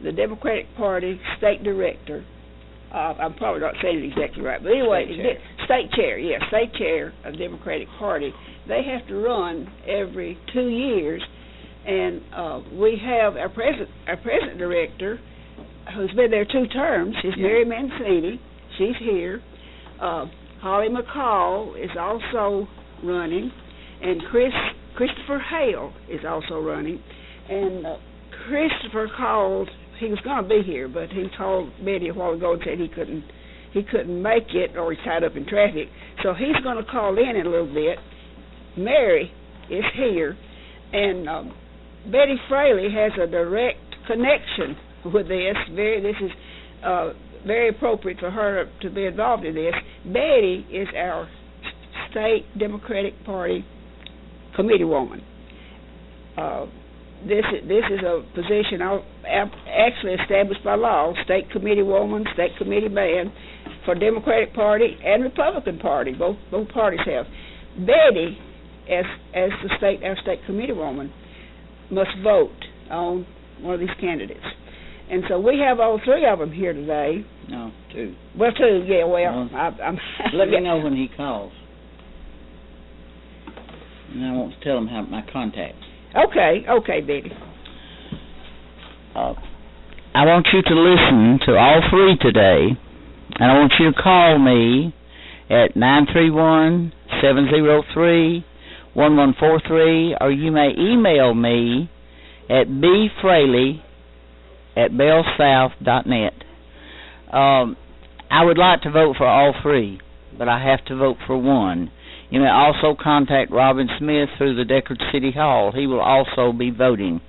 the Democratic Party state director. I'm probably not saying it exactly right, but anyway, state chair of the Democratic Party. They have to run every 2 years, and we have our president director, who's been there 2 terms. She's Mary Mancini. She's here. Holly McCall is also running, and Christopher Hale is also running. And Christopher called. He was going to be here, but he called Betty a while ago and said he couldn't make it, or he's tied up in traffic. So he's going to call in a little bit. Mary is here, and Betty Fraley has a direct connection with this. This is very appropriate for her to be involved in this. Betty is our state Democratic Party committee woman. This is a position actually established by law, state committee woman, state committee man, for Democratic Party and Republican Party. Both parties have. Betty, as our state committee woman, must vote on one of these candidates. And so we have all 3 of them here today. No, 2. Well, 2, yeah, well. I'm let me know when he calls. And I want to tell him how my contacts. Okay, Betty. I want you to listen to all 3 today, and I want you to call me at 931-703-1143, or you may email me at bfraley@bellsouth.net. I would like to vote for all 3, but I have to vote for 1. You may also contact Robin Smith through the Deckard City Hall. He will also be voting.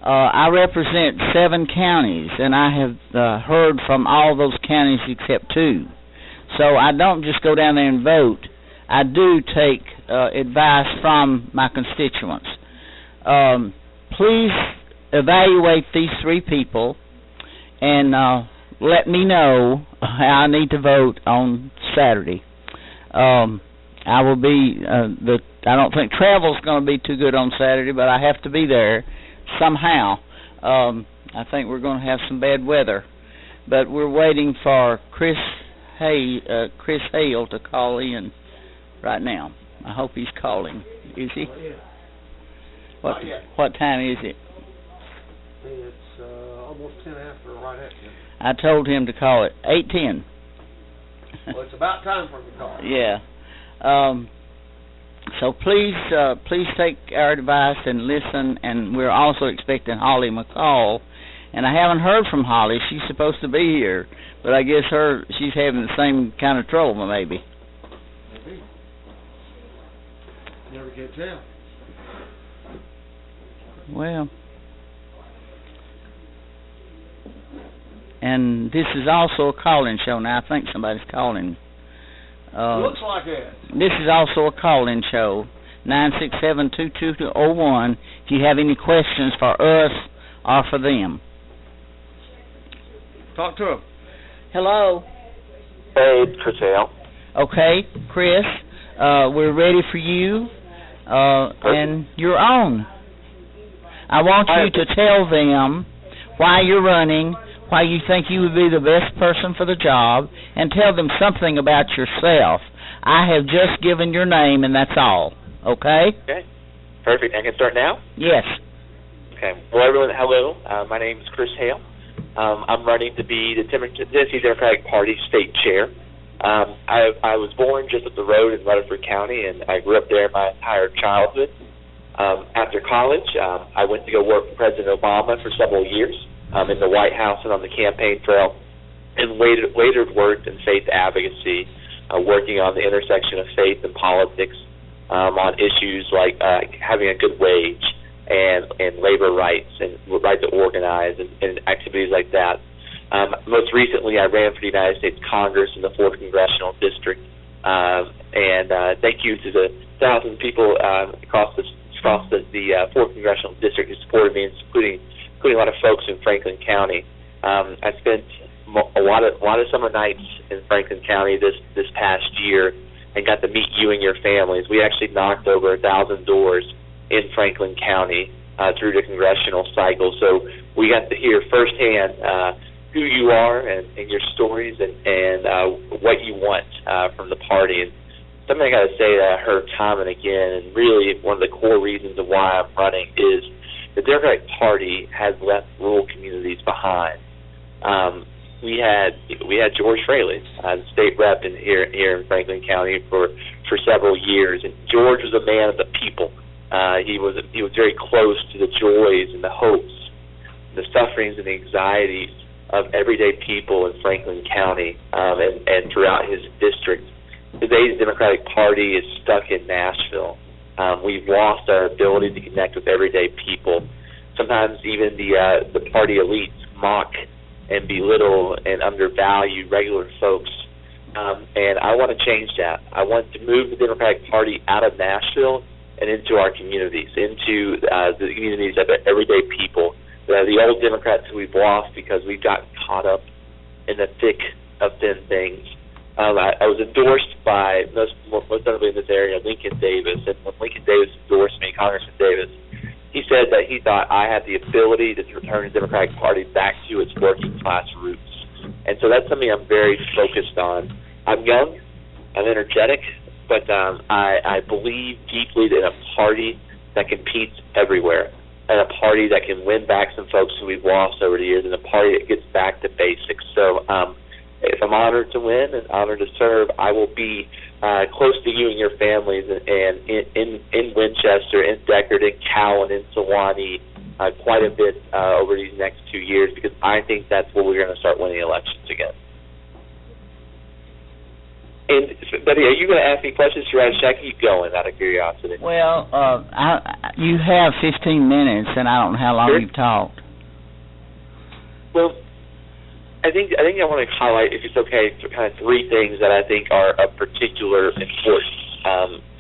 I represent 7 counties, and I have heard from all those counties except 2. So I don't just go down there and vote. I do take advice from my constituents. Please evaluate these 3 people and let me know how I need to vote on Saturday. I will be, I don't think travel's going to be too good on Saturday, but I have to be there somehow. I think we're going to have some bad weather. But we're waiting for Chris Hale to call in right now. I hope he's calling. Is he? Not yet. What time is it? It's almost 10 after, right at 10. I told him to call it 8:10. Well, it's about time for him to call. Yeah. So please take our advice and listen. And we're also expecting Holly McCall. And I haven't heard from Holly. She's supposed to be here, but I guess she's having the same kind of trouble, maybe. Maybe. Never can tell. Well. And this is also a call-in show. Now, I think somebody's calling. Looks like it. This is also a call-in show, 967-2201, if you have any questions for us or for them. Talk to him. Hello. Hey, it's Chris Hale. Okay, Chris, we're ready for you, and you're on. I want you to tell them why you're running, why you think you would be the best person for the job, and tell them something about yourself. I have just given your name, and that's all. Okay? Okay. Perfect. I can start now? Yes. Okay. Well, everyone, hello. My name is Chris Hale. I'm running to be the Tennessee Democratic Party state chair. I was born just up the road in Rutherford County, and I grew up there my entire childhood. After college, I went to go work for President Obama for several years in the White House and on the campaign trail, and later worked in faith advocacy, working on the intersection of faith and politics on issues like having a good wage and labor rights and right to organize and activities like that. Most recently, I ran for the United States Congress in the 4th Congressional District, and thank you to the 1,000 people across the 4th Congressional District who supported me, including a lot of folks in Franklin County. I spent a lot of summer nights in Franklin County this past year and got to meet you and your families. We actually knocked over 1,000 doors in Franklin County through the congressional cycle. So we got to hear firsthand who you are and your stories and what you want from the party. And something I got to say that I heard time and again, and really one of the core reasons of why I'm running is the Democratic Party has left rural communities behind. We had George Fraley, the state rep here in Franklin County for several years, and George was a man of the people. He was very close to the joys and the hopes, the sufferings and the anxieties of everyday people in Franklin County and throughout his district. Today's Democratic Party is stuck in Nashville. We've lost our ability to connect with everyday people. Sometimes even the party elites mock and belittle and undervalue regular folks. And I want to change that. I want to move the Democratic Party out of Nashville and into our communities, into the communities of everyday people, the old Democrats who we've lost because we've gotten caught up in the thick of thin things. I was endorsed by, most notably in this area, Lincoln Davis, and when Lincoln Davis endorsed me, Congressman Davis, he said that he thought I had the ability to return the Democratic Party back to its working class roots. And so that's something I'm very focused on. I'm young, I'm energetic, but I believe deeply in a party that competes everywhere, and a party that can win back some folks who we've lost over the years, and a party that gets back to basics. So if I'm honored to win and honored to serve, I will be close to you and your families, and in Winchester, in Deckard, in Cowan, in Sewanee, quite a bit over these next 2 years, because I think that's where we're going to start winning elections again. And Betty, are you going to ask me questions, or should I keep going out of curiosity? Well, you have 15 minutes, and I don't know how long Sure. you've talked. Well, I think I want to highlight, if it's okay, kind of three things that I think are of particular importance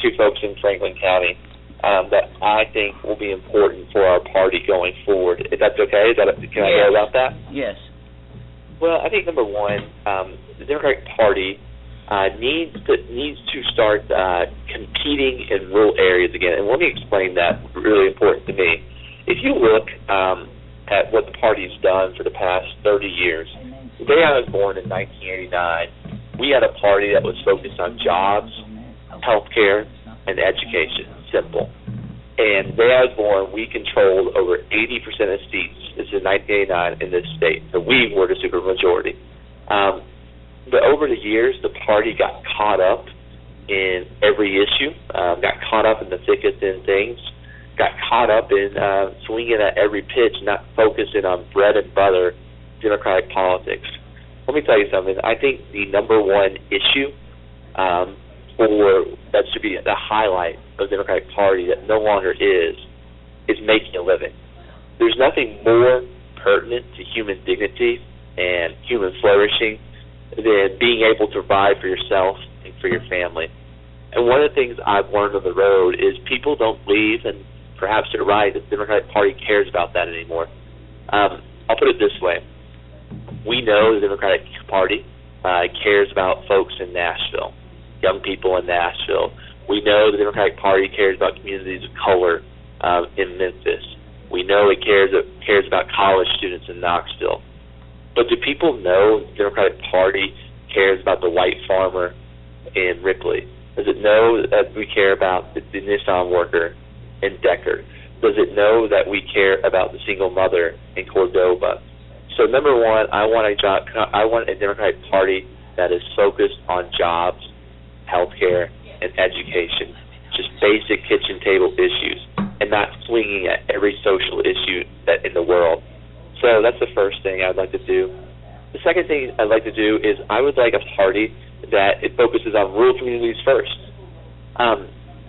to folks in Franklin County that I think will be important for our party going forward. If that's okay, can I go about that? Yes. Well, I think number one, the Democratic Party needs to start competing in rural areas again. And let me explain that. Really important to me. If you look at what the party's done for the past 30 years, the day I was born in 1989, we had a party that was focused on jobs, health care, and education. Simple. And the day I was born, we controlled over 80% of seats. This is 1989 in this state. So we were the supermajority. But over the years, the party got caught up in every issue, got caught up in the thickest in things, got caught up in swinging at every pitch, not focusing on bread and butter Democratic politics. Let me tell you something. I think the number one issue that should be the highlight of the Democratic Party that no longer is making a living. There's nothing more pertinent to human dignity and human flourishing than being able to provide for yourself and for your family. And one of the things I've learned on the road is people don't believe, and perhaps they're right, that the Democratic Party cares about that anymore. I'll put it this way. We know the Democratic Party cares about folks in Nashville, young people in Nashville. We know the Democratic Party cares about communities of color in Memphis. We know it cares about college students in Knoxville. But do people know the Democratic Party cares about the white farmer in Ripley? Does it know that we care about the Nissan worker in Deckard? Does it know that we care about the single mother in Cordova? So number one, I want a Democratic Party that is focused on jobs, health care, and education, just basic kitchen table issues, and not swinging at every social issue in the world. So that's the first thing I'd like to do. The second thing I'd like to do is I would like a party that it focuses on rural communities first.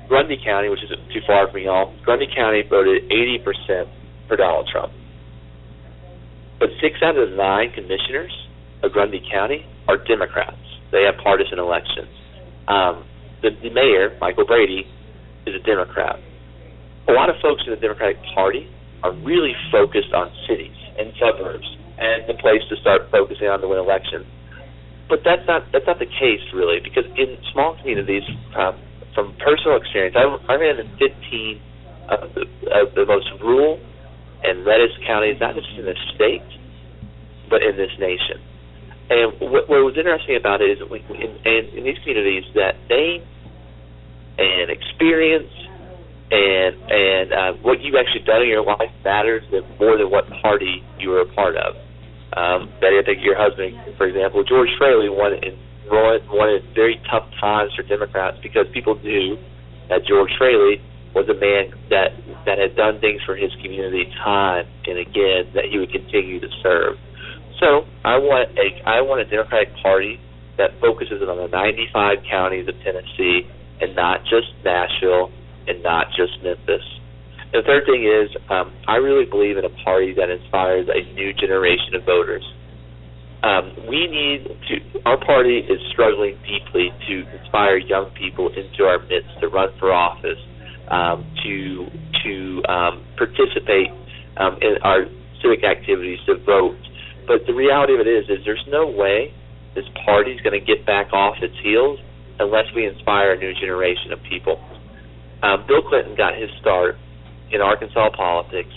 Grundy County, which isn't too far from y'all, Grundy County voted 80% for Donald Trump. But 6 out of the 9 commissioners of Grundy County are Democrats. They have partisan elections. The mayor, Michael Brady, is a Democrat. A lot of folks in the Democratic Party are really focused on cities and suburbs and the place to start focusing on to win elections. But that's not the case, really, because in small communities, from personal experience, I ran in 15 of the most rural and reddest counties, not just in the state, but in this nation. And what was interesting about it is in these communities that name and experience and what you've actually done in your life matters more than what party you were a part of. Betty, I think your husband, for example, George Fraley, won in very tough times for Democrats because people knew that George Fraley was a man that had done things for his community time and again that he would continue to serve. So I want a Democratic Party that focuses on the 95 counties of Tennessee and not just Nashville and not just Memphis. And the third thing is I really believe in a party that inspires a new generation of voters. Our party is struggling deeply to inspire young people into our midst to run for office, to participate in our civic activities, to vote. But the reality of it is there's no way this party is going to get back off its heels unless we inspire a new generation of people. Bill Clinton got his start in Arkansas politics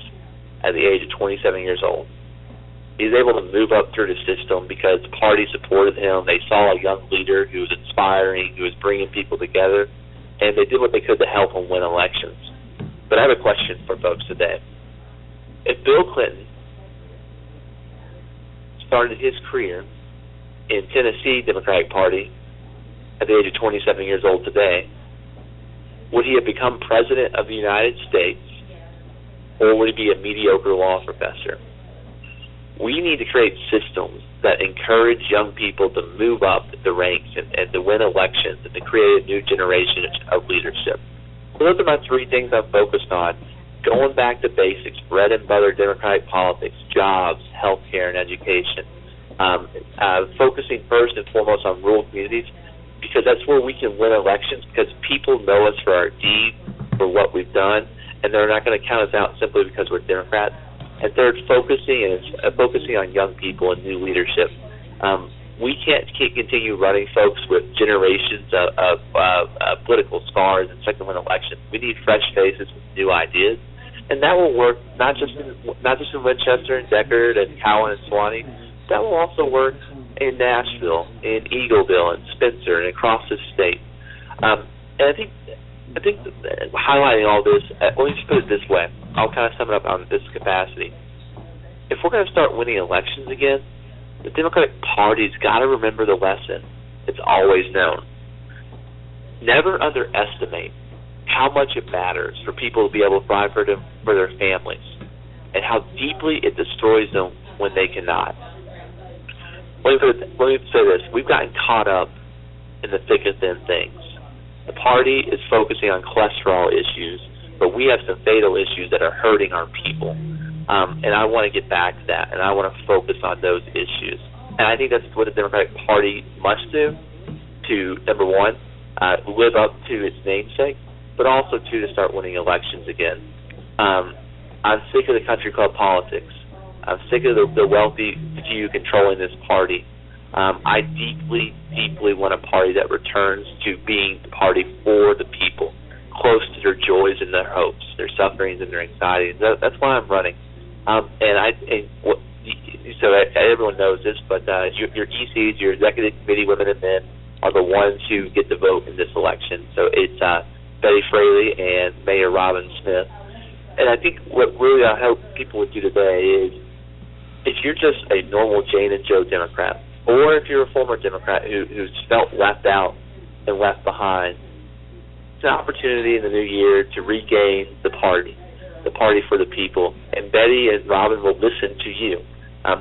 at the age of 27 years old. He was able to move up through the system because the party supported him. They saw a young leader who was inspiring, who was bringing people together, and they did what they could to help him win elections. But I have a question for folks today. If Bill Clinton started his career in Tennessee Democratic Party at the age of 27 years old today, would he have become president of the United States, or would he be a mediocre law professor? We need to create systems that encourage young people to move up the ranks and to win elections and to create a new generation of leadership. So those are my three things I'm focused on. Going back to basics, bread and butter Democratic politics, jobs, health care, and education. Focusing first and foremost on rural communities because that's where we can win elections because people know us for our deeds, for what we've done, and they're not going to count us out simply because we're Democrats. And third, focusing on young people and new leadership. We can't continue running folks with generations of political scars and second-win elections. We need fresh faces with new ideas, and that will work not just in Winchester and Deckard and Cowan and Suwannee. That will also work in Nashville, in Eagleville, and Spencer, and across the state. And I think highlighting all this, let me just put it this way. I'll kind of sum it up on this capacity. If we're going to start winning elections again, the Democratic Party's got to remember the lesson it's always known. Never underestimate how much it matters for people to be able to provide for their families and how deeply it destroys them when they cannot. Let me say this. We've gotten caught up in the thick of thin things. The party is focusing on cholesterol issues, but we have some fatal issues that are hurting our people. And I want to get back to that, and I want to focus on those issues. And I think that's what the Democratic Party must do to, number one, live up to its namesake, but also, two, to start winning elections again. I'm sick of the country club politics. I'm sick of the wealthy few controlling this party. I deeply, deeply want a party that returns to being the party for the people, close to their joys and their hopes, their sufferings and their anxieties. That's why I'm running. So everyone knows this, but your ECs, your executive committee women and men, are the ones who get to vote in this election. So it's Betty Fraley and Mayor Robin Smith. And I think what really I hope people would do today is, if you're just a normal Jane and Joe Democrat, or if you're a former Democrat who's felt left out and left behind, it's an opportunity in the new year to regain the party for the people. And Betty and Robin will listen to you.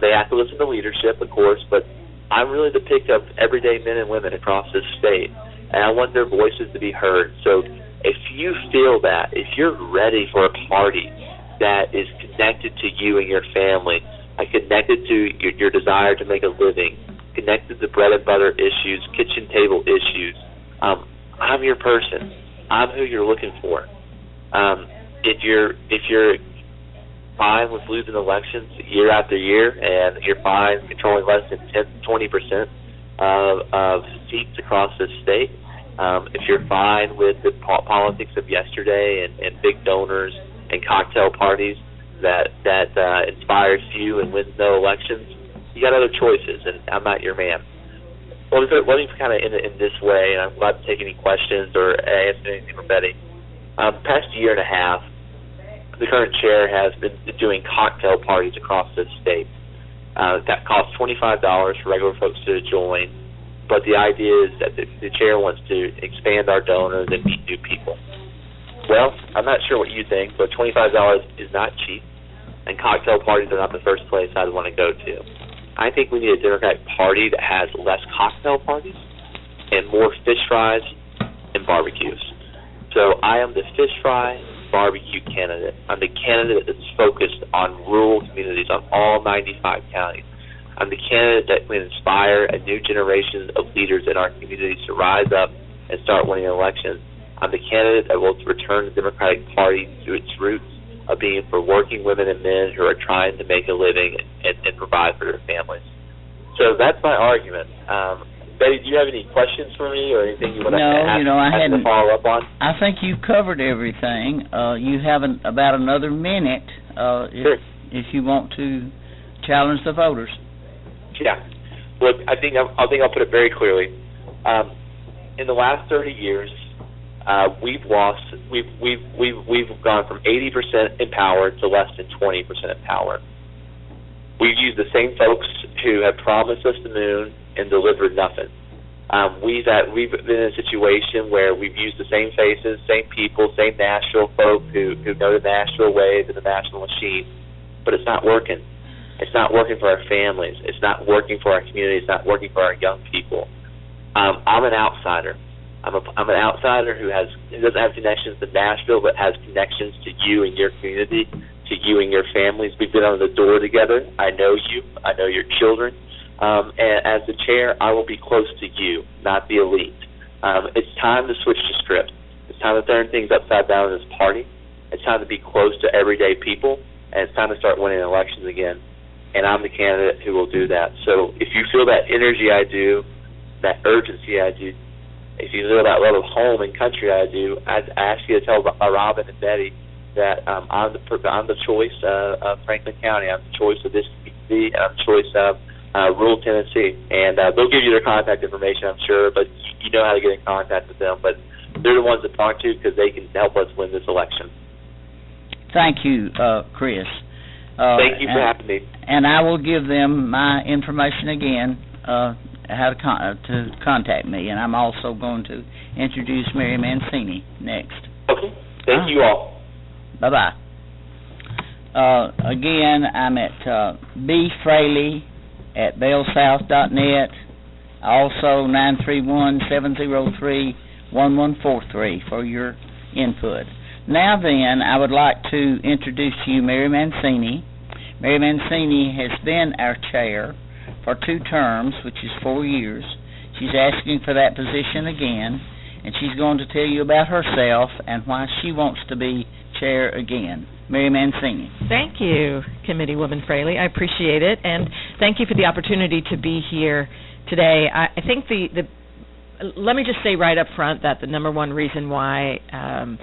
They have to listen to leadership, of course, but I'm really the pick of everyday men and women across this state, and I want their voices to be heard. So if you feel that, if you're ready for a party that is connected to you and your family, connected to your desire to make a living, connected to bread and butter issues, kitchen table issues, I'm your person. I'm who you're looking for. If you're fine with losing elections year after year, and you're fine controlling less than 10 to 20% of seats across this state, If you're fine with the politics of yesterday and big donors and cocktail parties that inspires you and wins no elections, you got other choices, and I'm not your man. Well, let me kind of end it in this way, and I'm glad to take any questions or answer anything from Betty. Past year and a half, the current chair has been doing cocktail parties across the state. That costs $25 for regular folks to join, but the idea is that the chair wants to expand our donors and meet new people. Well, I'm not sure what you think, but $25 is not cheap, and cocktail parties are not the first place I'd want to go to. I think we need a Democratic Party that has less cocktail parties and more fish fries and barbecues. So I am the fish fry barbecue candidate. I'm the candidate that's focused on rural communities, on all 95 counties. I'm the candidate that will inspire a new generation of leaders in our communities to rise up and start winning elections. I'm the candidate that will return the Democratic Party to its roots of being for working women and men who are trying to make a living and provide for their families. So that's my argument. Betty, do you have any questions for me or anything you want to follow up on? I think you've covered everything. You have about another minute if you want to challenge the voters. Yeah. Look, I think I'll put it very clearly. In the last 30 years, we've gone from 80% in power to less than 20% in power. We've used the same folks who have promised us the moon and delivered nothing. We've been in a situation where we've used the same faces, same people, same Nashville folk who know the Nashville ways and the national machine, but it's not working. It's not working for our families. It's not working for our communities. It's not working for our young people. I'm an outsider. I'm an outsider who doesn't have connections to Nashville, but has connections to you and your community, to you and your families. We've been on the door together. I know you. I know your children. And as the chair, I will be close to you, not the elite. It's time to switch the script. It's time to turn things upside down in this party. It's time to be close to everyday people, and it's time to start winning elections again. And I'm the candidate who will do that. So if you feel that energy I do, that urgency I do, if you feel that love of home and country I do, I ask you to tell Robin and Betty that I'm the choice of Franklin County. I'm the choice of this community. I'm the choice of rural Tennessee. And they'll give you their contact information, I'm sure, but you know how to get in contact with them. But they're the ones to talk to because they can help us win this election. Thank you, Chris. Thank you for having me. And I will give them my information again, how to contact me. And I'm also going to introduce Mary Mancini next. Okay. Thank you all. Bye-bye. Again, I'm at bfraley@bellsouth.net, also 931-703-1143 for your input. Now then, I would like to introduce to you Mary Mancini. Mary Mancini has been our chair for 2 terms, which is 4 years. She's asking for that position again, and she's going to tell you about herself and why she wants to be chair again. Mary Mancini. Thank you, Committeewoman Fraley. I appreciate it, and thank you for the opportunity to be here today. I think let me just say right up front that the number one reason why I'm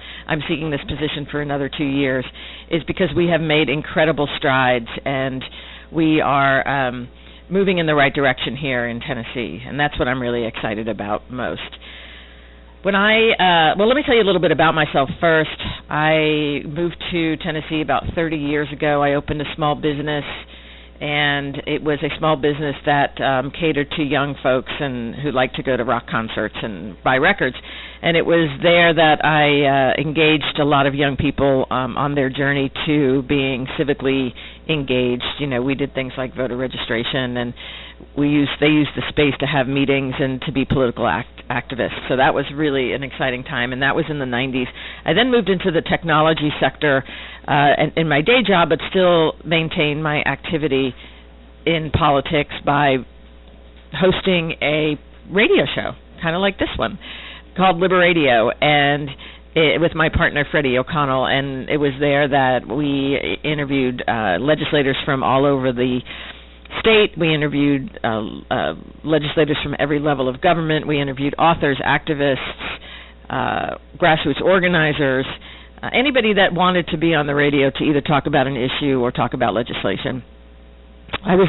seeking this position for another 2 years is because we have made incredible strides, and we are moving in the right direction here in Tennessee, and that's what I'm really excited about most. Let me tell you a little bit about myself first. I moved to Tennessee about 30 years ago. I opened a small business, and it was a small business that catered to young folks and who like to go to rock concerts and buy records. And it was there that I engaged a lot of young people on their journey to being civically engaged. You know, we did things like voter registration, and they used the space to have meetings and to be political activists. So that was really an exciting time, and that was in the 90s. I then moved into the technology sector in my day job, but still maintained my activity in politics by hosting a radio show, kind of like this one, called Liberadio, and with my partner Freddie O'Connell, and it was there that we interviewed legislators from all over the state. We interviewed legislators from every level of government. We interviewed authors, activists, grassroots organizers, anybody that wanted to be on the radio to either talk about an issue or talk about legislation. I was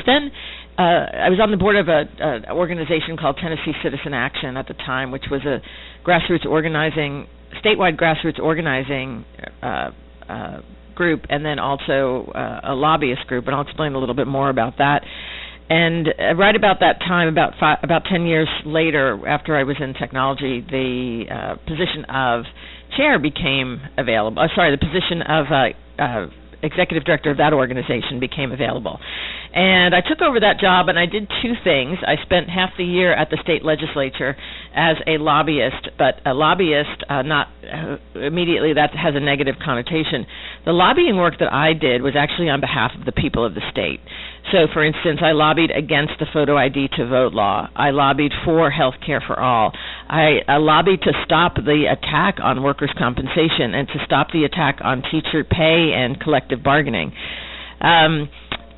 on the board of an organization called Tennessee Citizen Action at the time, which was a statewide grassroots organizing group, and then also a lobbyist group, and I'll explain a little bit more about that. And right about that time, about 10 years later, after I was in technology, the position of chair became available. The position of executive director of that organization became available. And I took over that job, and I did two things. I spent half the year at the state legislature as a lobbyist, but a lobbyist, not immediately that has a negative connotation. The lobbying work that I did was actually on behalf of the people of the state. So, for instance, I lobbied against the photo ID to vote law. I lobbied for health care for all. I lobbied to stop the attack on workers' compensation and to stop the attack on teacher pay and collective bargaining.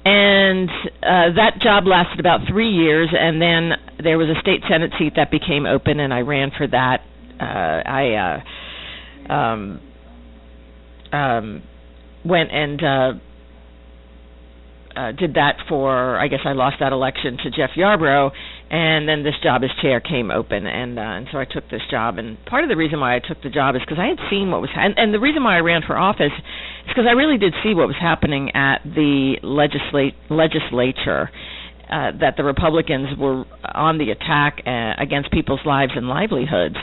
And that job lasted about 3 years, and then there was a state Senate seat that became open, and I ran for that. I went and did that for, I guess I lost that election to Jeff Yarbrough, and then this job as chair came open, and so I took this job. And part of the reason why I took the job is because I had seen what was and the reason why I ran for office is because I really did see what was happening at the legislature, that the Republicans were on the attack against people's lives and livelihoods.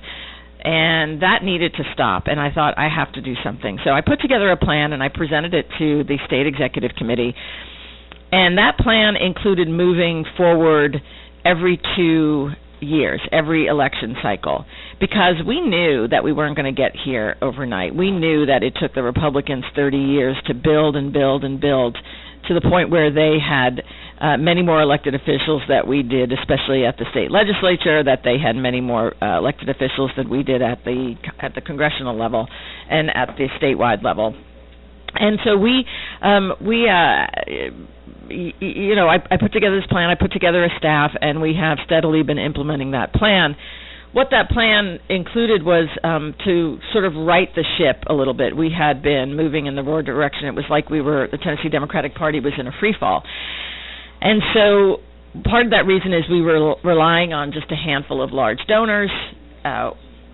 And that needed to stop, and I thought, I have to do something. So I put together a plan, and I presented it to the State Executive Committee. And that plan included moving forward every 2 years, every election cycle, because we knew that we weren't going to get here overnight. We knew that it took the Republicans 30 years to build and build and build to the point where they had many more elected officials that we did, especially at the state legislature, that they had many more elected officials than we did at the congressional level and at the statewide level. And so I put together this plan, I put together a staff, and we have steadily been implementing that plan. What that plan included was to sort of right the ship a little bit. We had been moving in the wrong direction. It was like the Tennessee Democratic Party was in a free fall. And so part of that reason is we were relying on just a handful of large donors.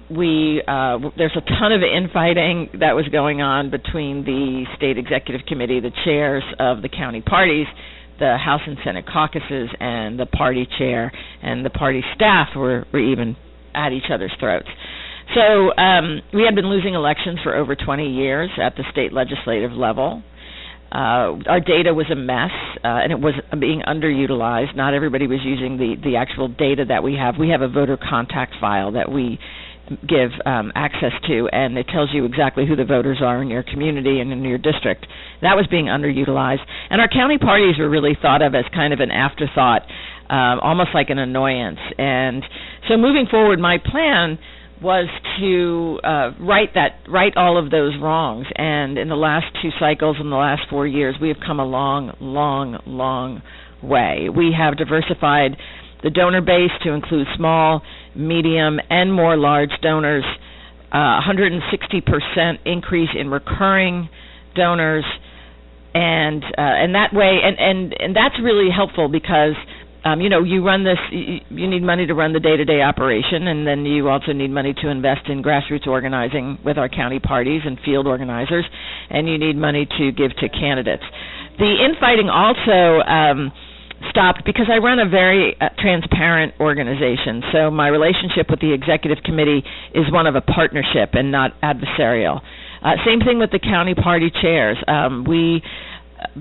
There's a ton of infighting that was going on between the State Executive Committee, the chairs of the county parties, the House and Senate caucuses, and the party chair and the party staff were even at each other's throats. So we had been losing elections for over 20 years at the state legislative level. Our data was a mess, and it was being underutilized. Not everybody was using the actual data that we have. We have a voter contact file that we give access to, and it tells you exactly who the voters are in your community and in your district. That was being underutilized. And our county parties were really thought of as kind of an afterthought, almost like an annoyance. And so moving forward, my plan was to right all of those wrongs. And in the last 2 cycles, in the last 4 years, we have come a long, long, long way. We have diversified the donor base to include small, medium, and more large donors, 160% increase in recurring donors, and that way, and that's really helpful because you run this, you need money to run the day-to-day operation, and then you also need money to invest in grassroots organizing with our county parties and field organizers, and you need money to give to candidates. The infighting also stopped because I run a very transparent organization, so my relationship with the executive committee is one of a partnership and not adversarial. Same thing with the county party chairs. We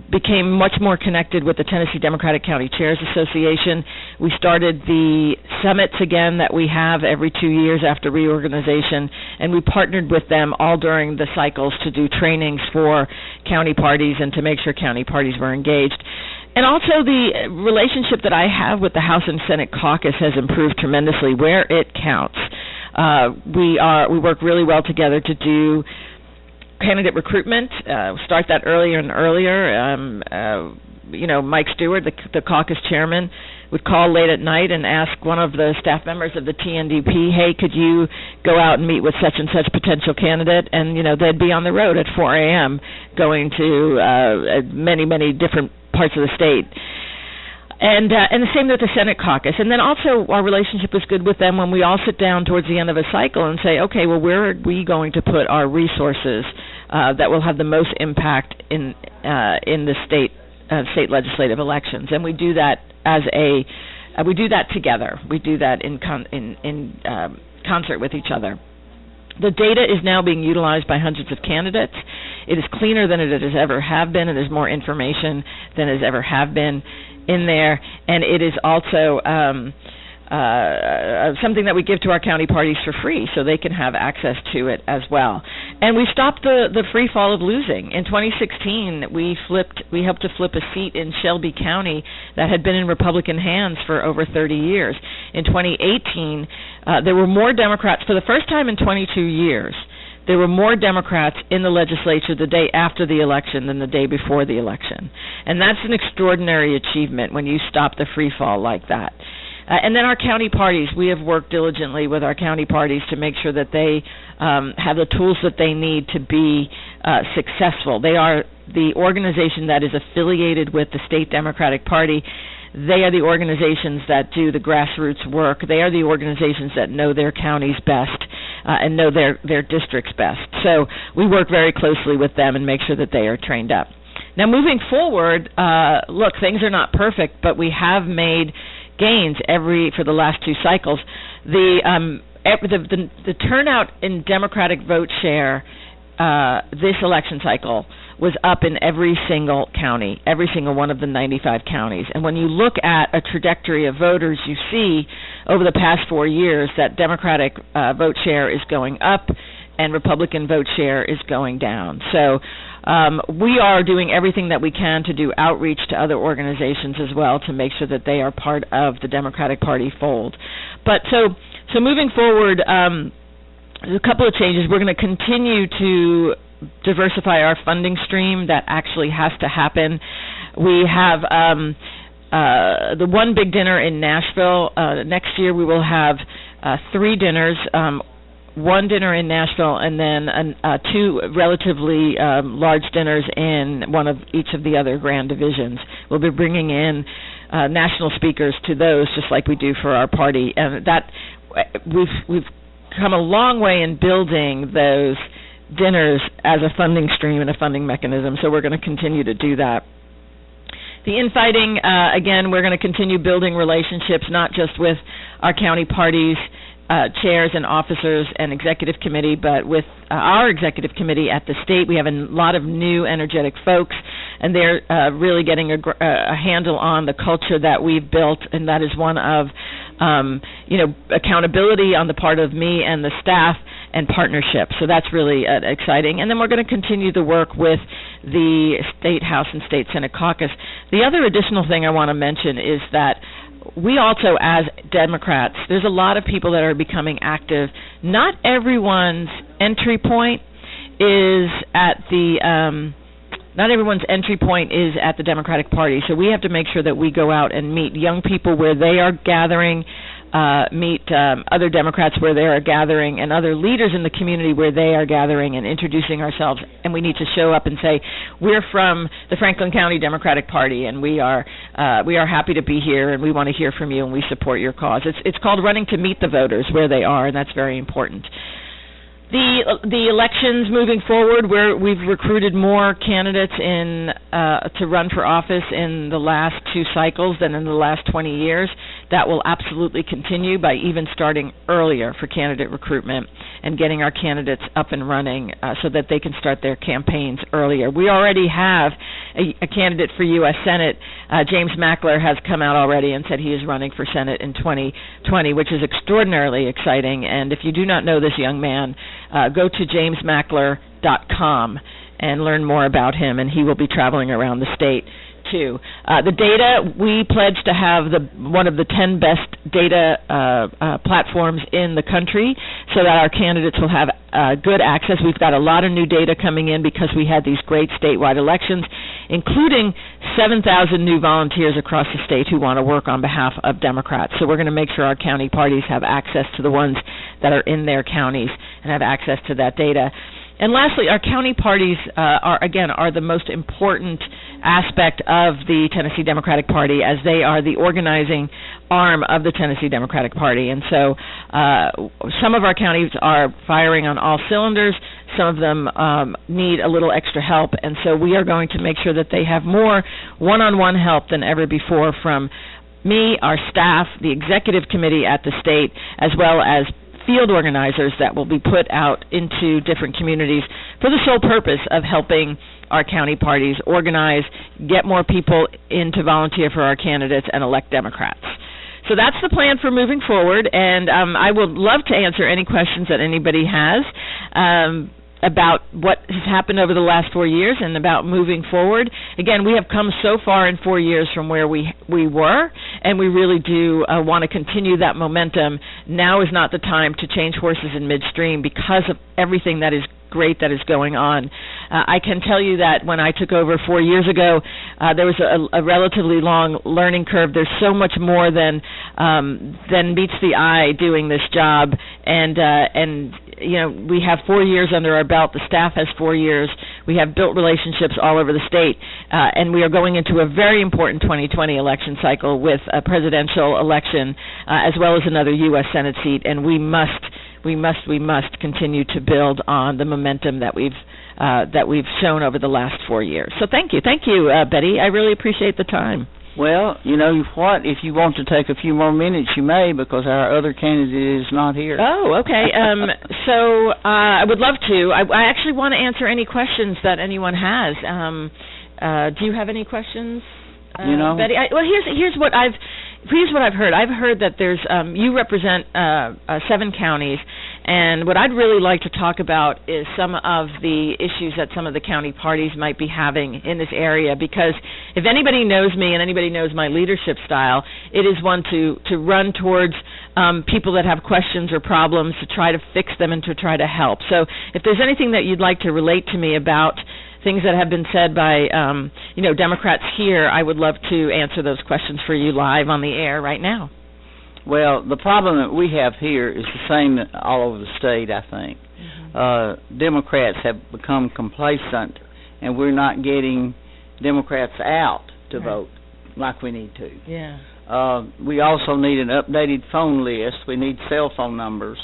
became much more connected with the Tennessee Democratic County Chairs Association. We started the summits again that we have every 2 years after reorganization, and we partnered with them all during the cycles to do trainings for county parties and to make sure county parties were engaged. And also the relationship that I have with the House and Senate caucus has improved tremendously where it counts. We work really well together to do candidate recruitment, start that earlier and earlier. Mike Stewart, the caucus chairman, would call late at night and ask one of the staff members of the TNDP, hey, could you go out and meet with such and such potential candidate? And, they'd be on the road at 4 a.m. going to many, many different parts of the state. And the same with the Senate caucus. And then also our relationship was good with them when we all sit down towards the end of a cycle and say, okay, well, where are we going to put our resources that will have the most impact in the state legislative elections? And we do that we do that together. We do that in concert with each other. The data is now being utilized by hundreds of candidates. It is cleaner than it has ever have been, and there's more information than has ever have been in there. And it is also something that we give to our county parties for free, so they can have access to it as well. And we stopped the free fall of losing. In 2016, we helped to flip a seat in Shelby County that had been in Republican hands for over 30 years. In 2018, there were more Democrats, for the first time in 22 years, there were more Democrats in the legislature the day after the election than the day before the election. And that's an extraordinary achievement when you stop the free fall like that. And then our county parties, we have worked diligently with our county parties to make sure that they have the tools that they need to be successful. They are the organization that is affiliated with the state Democratic Party. They are the organizations that do the grassroots work. They are the organizations that know their counties best and know their districts best. So we work very closely with them and make sure that they are trained up. Now, moving forward, look, things are not perfect, but we have made gains for the last two cycles. The turnout in Democratic vote share this election cycle was up in every single county, every single one of the 95 counties. And when you look at a trajectory of voters, you see over the past 4 years that Democratic vote share is going up and Republican vote share is going down. So we are doing everything that we can to do outreach to other organizations as well to make sure that they are part of the Democratic Party fold. But so moving forward, there's a couple of changes. We're going to continue to diversify our funding stream. That actually has to happen. We have the one big dinner in Nashville. Next year we will have 3 dinners, one dinner in Nashville, and then 2 relatively large dinners in one of each of the other grand divisions. We'll be bringing in national speakers to those, just like we do for our party, and that we've come a long way in building those dinners as a funding stream and a funding mechanism, so we're going to continue to do that. The infighting, again, we're going to continue building relationships, not just with our county parties, chairs and officers and executive committee, but with our executive committee at the state. We have a lot of new, energetic folks, and they're really getting a handle on the culture that we've built, and that is one of accountability on the part of me and the staff and partnership. So that's really exciting. And then we're going to continue the work with the State House and State Senate caucus. The other additional thing I want to mention is that we also, as Democrats, there's a lot of people that are becoming active. Not everyone's entry point is at the Democratic Party. So we have to make sure that we go out and meet young people where they are gathering, meet other Democrats where they are gathering, and other leaders in the community where they are gathering and introducing ourselves. And we need to show up and say, we're from the Franklin County Democratic Party, and we are happy to be here, and we want to hear from you, and we support your cause. It's called running to meet the voters where they are, and that's very important. The elections moving forward, we've recruited more candidates to run for office in the last 2 cycles than in the last 20 years. That will absolutely continue by even starting earlier for candidate recruitment and getting our candidates up and running so that they can start their campaigns earlier. We already have a candidate for U.S. Senate. James Mackler has come out already and said he is running for Senate in 2020, which is extraordinarily exciting. And if you do not know this young man, go to jamesmackler.com and learn more about him, and he will be traveling around the state too. The data, we pledge to have one of the 10 best data platforms in the country so that our candidates will have good access. We've got a lot of new data coming in because we had these great statewide elections, including 7,000 new volunteers across the state who want to work on behalf of Democrats. So we're going to make sure our county parties have access to the ones that are in their counties and have access to that data. And lastly, our county parties are the most important aspect of the Tennessee Democratic Party, as they are the organizing arm of the Tennessee Democratic Party. And so some of our counties are firing on all cylinders. Some of them need a little extra help, and so we are going to make sure that they have more one-on-one help than ever before from me, our staff, the executive committee at the state, as well as field organizers that will be put out into different communities for the sole purpose of helping our county parties organize, get more people in to volunteer for our candidates, and elect Democrats. So that's the plan for moving forward, and I would love to answer any questions that anybody has about what has happened over the last 4 years and about moving forward. Again, we have come so far in 4 years from where we were, and we really do want to continue that momentum. Now is not the time to change horses in midstream because of everything that is great that is going on. I can tell you that when I took over 4 years ago, there was a relatively long learning curve. There's so much more than meets the eye doing this job, and you know, we have 4 years under our belt. The staff has 4 years. We have built relationships all over the state, and we are going into a very important 2020 election cycle with a presidential election as well as another U.S. Senate seat, and we must continue to build on the momentum that we've shown over the last 4 years. So thank you, Betty. I really appreciate the time. Well, you know what? If you want to take a few more minutes, you may, because our other candidate is not here. Oh, okay. So I would love to. I actually want to answer any questions that anyone has. Do you have any questions, Betty? Here's what I've heard. I've heard that there's you represent 7 counties, and what I'd really like to talk about is some of the issues that some of the county parties might be having in this area, because if anybody knows me and anybody knows my leadership style, it is one to run towards people that have questions or problems, to try to fix them and to try to help. So if there's anything that you'd like to relate to me about things that have been said by Democrats here, I would love to answer those questions for you live on the air right now. Well, the problem that we have here is the same all over the state, I think. Mm-hmm. Democrats have become complacent, and we're not getting Democrats out to vote like we need to. Yeah. We also need an updated phone list. We need cell phone numbers,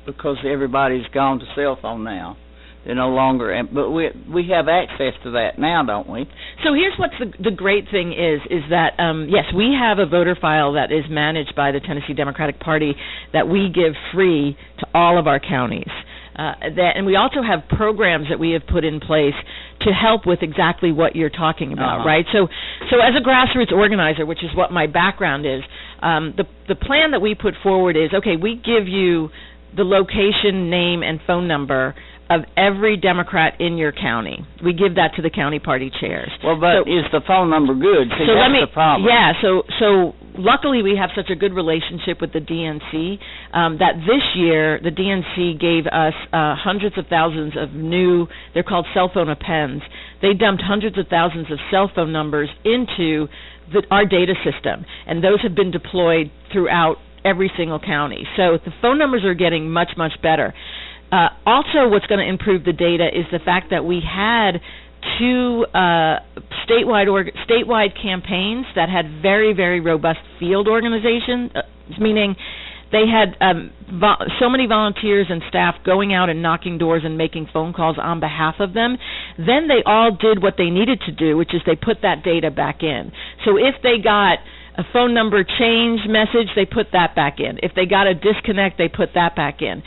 because everybody's gone to cell phone now. They're no longer, but we have access to that now, don't we? So here's what's the great thing is that, yes, we have a voter file that is managed by the Tennessee Democratic Party that we give free to all of our counties. And we also have programs that we have put in place to help with exactly what you're talking about, right? So as a grassroots organizer, which is what my background is, the plan that we put forward is, okay, we give you the location, name, and phone number of every Democrat in your county. We give that to the county party chairs. Well, but is the phone number good? See, that's the problem. Yeah, so luckily we have such a good relationship with the DNC that this year the DNC gave us hundreds of thousands of new, they're called cell phone appends. They dumped hundreds of thousands of cell phone numbers into our data system, and those have been deployed throughout every single county. So the phone numbers are getting much, much better. Also, what's going to improve the data is the fact that we had 2 statewide campaigns that had very, very robust field organization, meaning they had so many volunteers and staff going out and knocking doors and making phone calls on behalf of them. Then they all did what they needed to do, which is they put that data back in. So if they got a phone number change message, they put that back in. If they got a disconnect, they put that back in.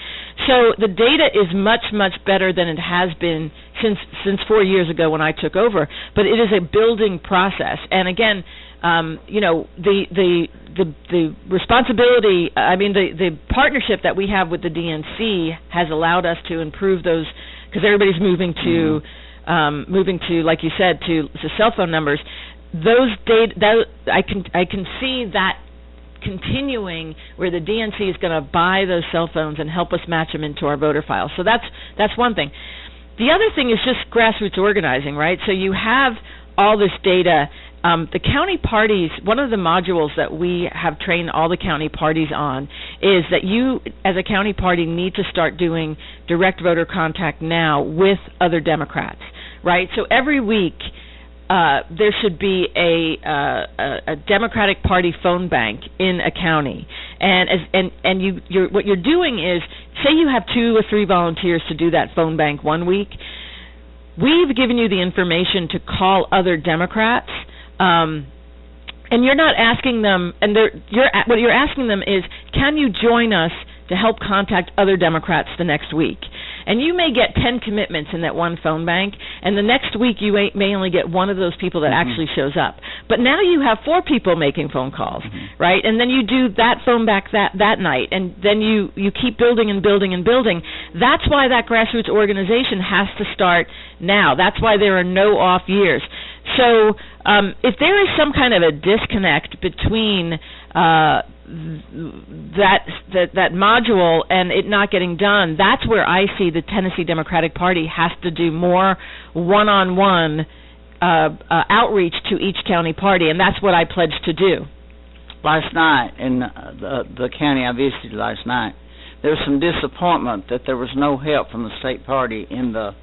So the data is much, much better than it has been since 4 years ago when I took over. But it is a building process. And again, the responsibility, the partnership that we have with the DNC has allowed us to improve those, because everybody's moving to, like you said, to cell phone numbers. Those data, I can see that continuing, where the DNC is going to buy those cell phones and help us match them into our voter files. So that's one thing. The other thing is just grassroots organizing, right? So you have all this data, the county parties, one of the modules that we have trained all the county parties on is that you, as a county party, need to start doing direct voter contact now with other Democrats, right? So every week there should be a Democratic Party phone bank in a county, and you're what you're doing is, say you have 2 or 3 volunteers to do that phone bank one week. We've given you the information to call other Democrats, and you're not asking them, and what you're asking them is, can you join us to help contact other Democrats the next week? And you may get 10 commitments in that one phone bank, and the next week you may only get one of those people that actually shows up. But now you have 4 people making phone calls, right? And then you do that phone back that night, and then you keep building and building and building. That's why that grassroots organization has to start now. That's why there are no off years. So if there is some kind of a disconnect between that module and it not getting done, that's where I see the Tennessee Democratic Party has to do more one-on-one outreach to each county party, and that's what I pledged to do. Last night, in the county I visited last night, there was some disappointment that there was no help from the state party in the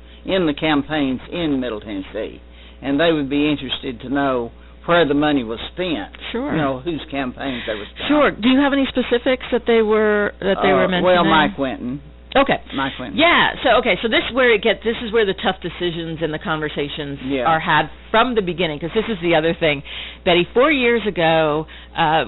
campaigns in Middle Tennessee, and they would be interested to know where the money was spent. Sure. You know, whose campaigns they were spent. Sure. Do you have any specifics that they were mentioning? Well, Mike Winton. Okay. Mike Winton. Yeah. So this is where the tough decisions and the conversations are had from the beginning, because this is the other thing, Betty. 4 years ago,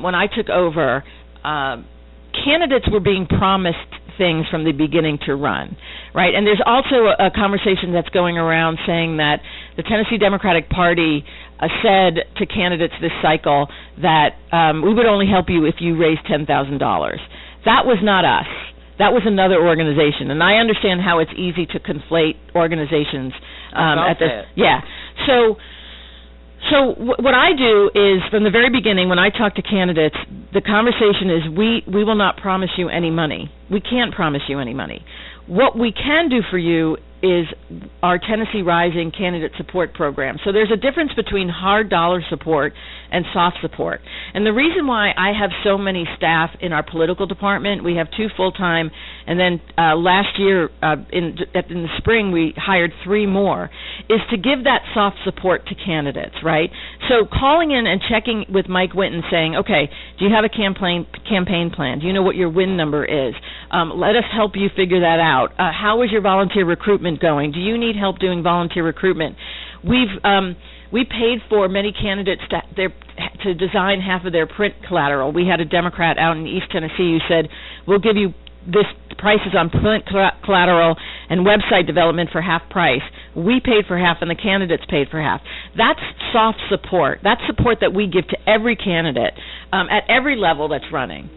when I took over, candidates were being promised things from the beginning to run, right? And there's also a conversation that's going around saying that the Tennessee Democratic Party said to candidates this cycle that we would only help you if you raised $10,000. That was not us. That was another organization, and I understand how it's easy to conflate organizations at this. Yeah. So what I do is, from the very beginning, when I talk to candidates, the conversation is we will not promise you any money. We can't promise you any money. What we can do for you is our Tennessee Rising Candidate Support Program. So there's a difference between hard dollar support and soft support. And the reason why I have so many staff in our political department, we have 2 full-time, and then last year in the spring we hired 3 more, is to give that soft support to candidates, right? So calling in and checking with Mike Winton saying, okay, do you have a campaign plan? Do you know what your win number is? Let us help you figure that out. How is your volunteer recruitment going? Do you need help doing volunteer recruitment? We paid for many candidates to design half of their print collateral. We had a Democrat out in East Tennessee who said, we'll give you this prices on print collateral and website development for half price. We paid for half and the candidates paid for half. That's soft support. That's support that we give to every candidate at every level that's running.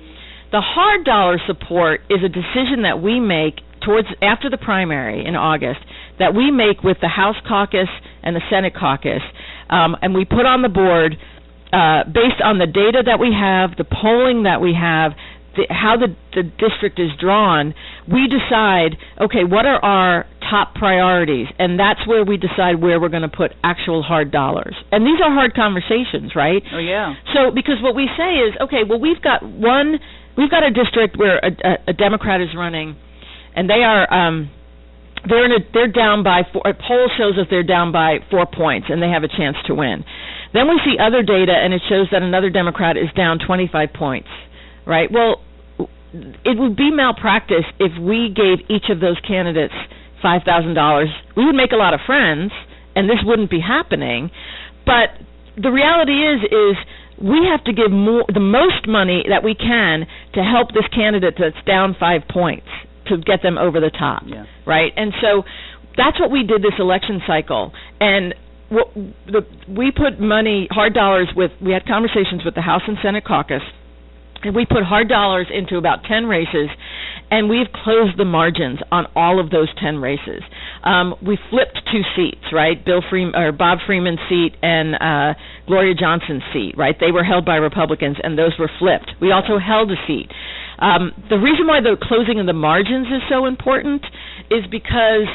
The hard dollar support is a decision that we make after the primary in August, that we make with the House caucus and the Senate caucus, and we put on the board based on the data that we have, the polling that we have, how the district is drawn. We decide, okay, what are our top priorities, and that's where we decide where we're going to put actual hard dollars. And these are hard conversations, right? Oh, yeah. So because what we say is, okay, well, we've got a district where a Democrat is running, and they are they're down by 4. A poll shows us they're down by 4 points, and they have a chance to win. Then we see other data, and it shows that another Democrat is down 25 points, right? Well, it would be malpractice if we gave each of those candidates $5,000. We would make a lot of friends, and this wouldn't be happening. But the reality is we have to give the most money that we can to help this candidate that's down 5 points, to get them over the top, right? And so that's what we did this election cycle. And we put money, hard dollars, we had conversations with the House and Senate caucus, and we put hard dollars into about 10 races, and we've closed the margins on all of those 10 races. We flipped 2 seats, right? Bob Freeman's seat and Gloria Johnson's seat, right? They were held by Republicans, and those were flipped. We also held a seat. The reason why the closing of the margins is so important is because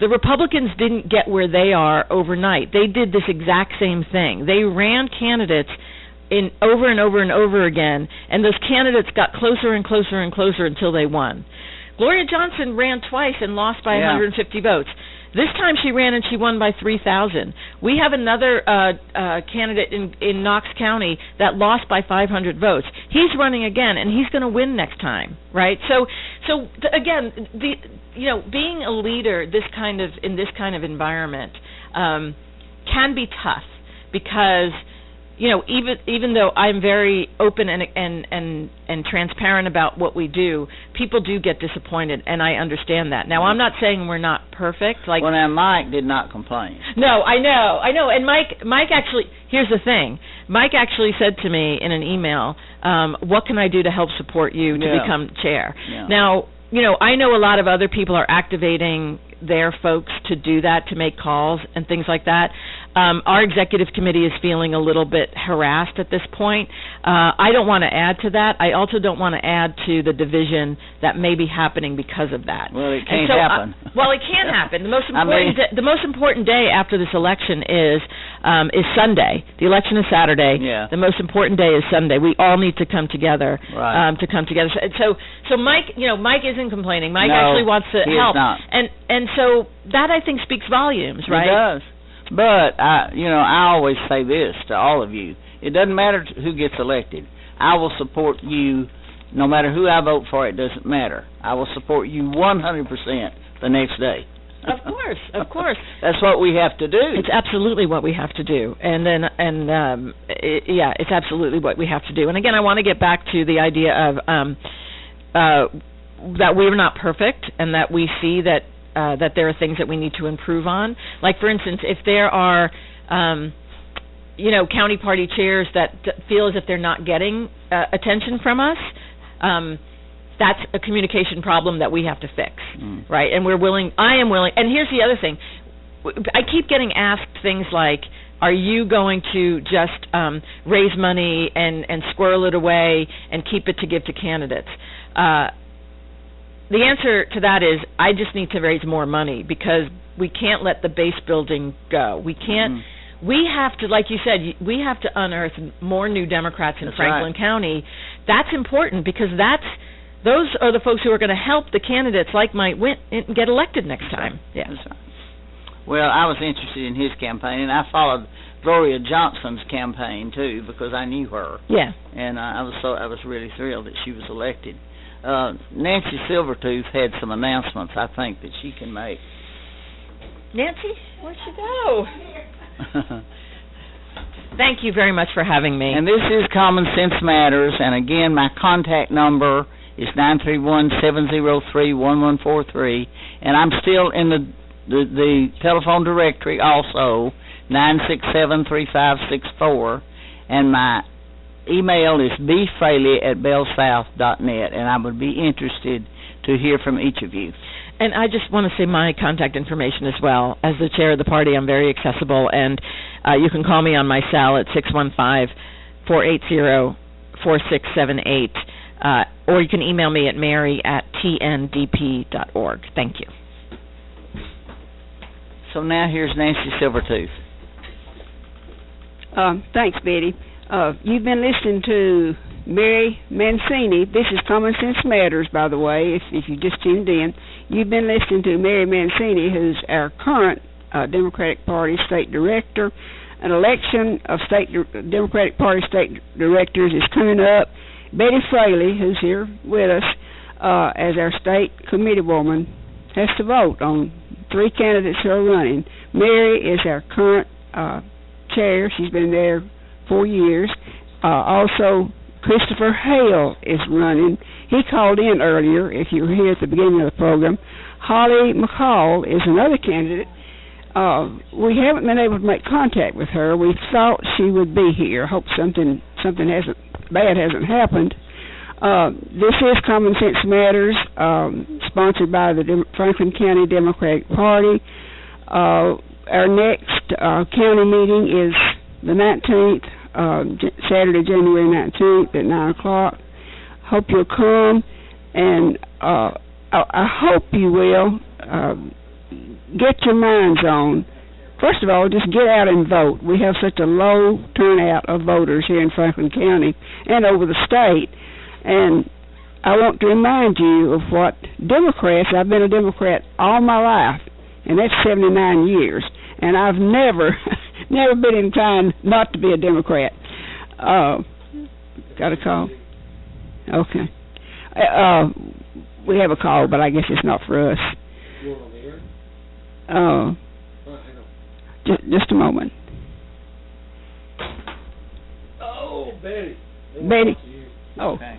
The Republicans didn't get where they are overnight. They did this exact same thing. They ran candidates in over and over and over again, and those candidates got closer and closer and closer until they won. Gloria Johnson ran twice and lost by 150 votes. This time she ran and she won by 3,000. We have another candidate in Knox County that lost by 500 votes. He's running again, and he's going to win next time, right? So again, being a leader in this kind of environment can be tough because even though I'm very open and transparent about what we do, people do get disappointed, and I understand that. Now, I'm not saying we're not perfect. Well, now Mike did not complain. No, I know. And Mike actually, here's the thing. Mike actually said to me in an email, what can I do to help support you to become chair? Yeah. Now, I know a lot of other people are activating their folks to do that, to make calls and things like that. Our executive committee is feeling a little bit harassed at this point. I don't want to add to that. I also don't want to add to the division that may be happening because of that. Well, it can't happen. Well, it can happen. The most important day after this election is Sunday. The election is Saturday. Yeah. The most important day is Sunday. We all need to come together. Right. To come together. So Mike, Mike isn't complaining. Mike actually wants to help. Not. And so that, I think, speaks volumes, right? It does. But I always say this to all of you: it doesn't matter who gets elected. I will support you, no matter who I vote for. It doesn't matter. I will support you 100% the next day. Of course. That's what we have to do. It's absolutely what we have to do. It's absolutely what we have to do. And again, I want to get back to the idea of that we're not perfect, and that we see that there are things that we need to improve on. Like, for instance, if there are, county party chairs that feel as if they're not getting attention from us, that's a communication problem that we have to fix, right? And I am willing. And here's the other thing. I keep getting asked things like, are you going to just raise money and squirrel it away and keep it to give to candidates? The answer to that is I just need to raise more money, because we can't let the base building go. We can't. We have to, like you said, we have to unearth more new Democrats in Franklin County. That's important, because those are the folks who are going to help the candidates like Mike win and get elected next time. Yeah. That's right. Well, I was interested in his campaign, and I followed Gloria Johnson's campaign too, because I knew her. Yeah. And I was really thrilled that she was elected. Nancy Silvertooth had some announcements, I think, that she can make. Nancy, where'd she go? Thank you very much for having me. And this is Common Sense Matters, and again, my contact number is 931-703-1143, and I'm still in the telephone directory also, 967-3564, and my email is bfraley@bellsouth.net, and I would be interested to hear from each of you. And I just want to say my contact information as well. As the chair of the party, I'm very accessible, and you can call me on my cell at 615-480-4678, or you can email me at mary@tndp.org. Thank you. So now here's Nancy Silvertooth. Thanks, Betty. You've been listening to Mary Mancini. This is Common Sense Matters, by the way, if you just tuned in. You've been listening to Mary Mancini, who's our current Democratic Party State Director. An election of Democratic Party State Directors is coming up. Betty Fraley, who's here with us as our State Committee woman, has to vote on 3 candidates who are running. Mary is our current chair. She's been there 4 years. Also, Christopher Hale is running. He called in earlier, if you were here at the beginning of the program. Holly McCall is another candidate. We haven't been able to make contact with her. We thought she would be here. Hope something bad hasn't happened. This is Common Sense Matters, sponsored by the Franklin County Democratic Party. Our next county meeting is the 19th, Saturday, January 19th at 9 o'clock. Hope you'll come, and I hope you will get your minds on, first of all, just get out and vote. We have such a low turnout of voters here in Franklin County and over the state. And I want to remind you of what Democrats, I've been a Democrat all my life, and that's 79 years. And I've never been inclined not to be a Democrat. Got a call? Okay. We have a call, but I guess it's not for us. Just a moment. Oh, Betty. Betty. Oh. Okay.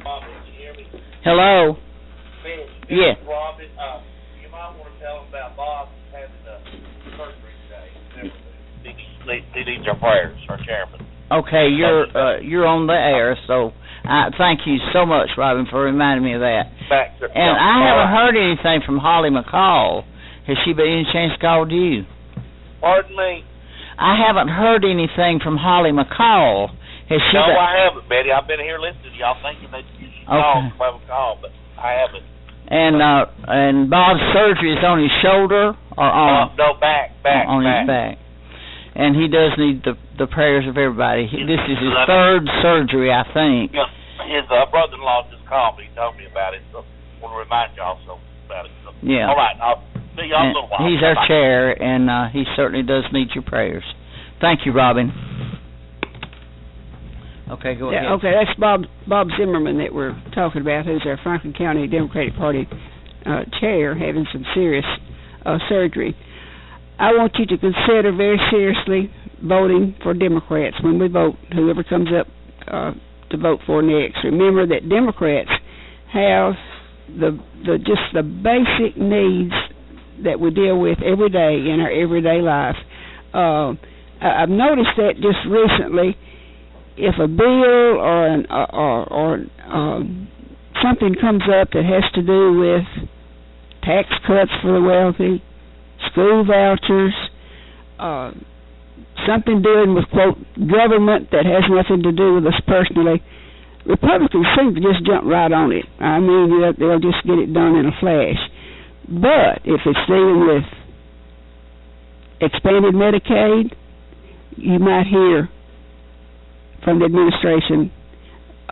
Bob, can you hear me? Hello. Ben, Yeah. Robin, you might want to tell them about Bob having the surgery today. He needs our prayers, our chairman. Okay, you're on the air, so thank you so much, Robin, for reminding me of that. And I haven't heard anything from Holly McCall. Has she by any chance called you? Pardon me? I haven't heard anything from Holly McCall. Has she? No, I haven't, Betty. I've been here listening to y'all thinking that you should call, but I haven't. And Bob's surgery is on his shoulder or on? No, back. On his back. And he does need the prayers of everybody. This is his third surgery, I think. Yeah, his brother-in-law just called me. He told me about it, so I want to remind y'all about it. So. Yeah. All right, I'll see y'all in a little while. He's our chair, and he certainly does need your prayers. Thank you, Robin. Okay, go ahead. Okay, that's Bob Zimmerman that we're talking about, who's our Franklin County Democratic Party chair, having some serious surgery. I want you to consider very seriously voting for Democrats when we vote, whoever comes up to vote for next. Remember that Democrats have the basic needs that we deal with every day in our everyday life. I've noticed that just recently, if a bill or something comes up that has to do with tax cuts for the wealthy, school vouchers, something dealing with, quote, government that has nothing to do with us personally, Republicans seem to just jump right on it. I mean, they'll just get it done in a flash. But if it's dealing with expanded Medicaid, you might hear from the administration,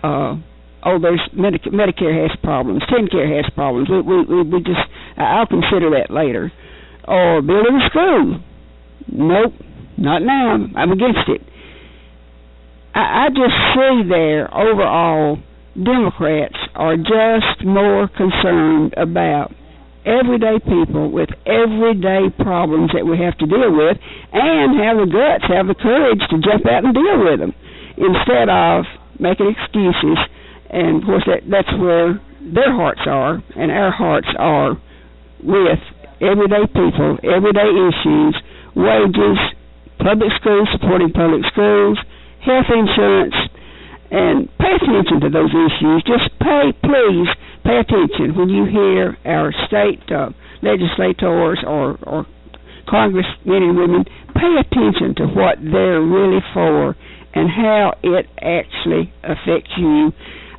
there's Medicare has problems, TennCare has problems. We just, I'll consider that later. Or building a school. Nope, not now. I'm against it. I just see there, overall, Democrats are just more concerned about everyday people with everyday problems that we have to deal with, and have the guts, have the courage to jump out and deal with them, instead of making excuses. And, of course, that's where their hearts are, and our hearts are with everyday people, everyday issues, wages, public schools, supporting public schools, health insurance, and pay attention to those issues. Just please pay attention when you hear our state legislators or congressmen and women. Pay attention to what they're really for and how it actually affects you.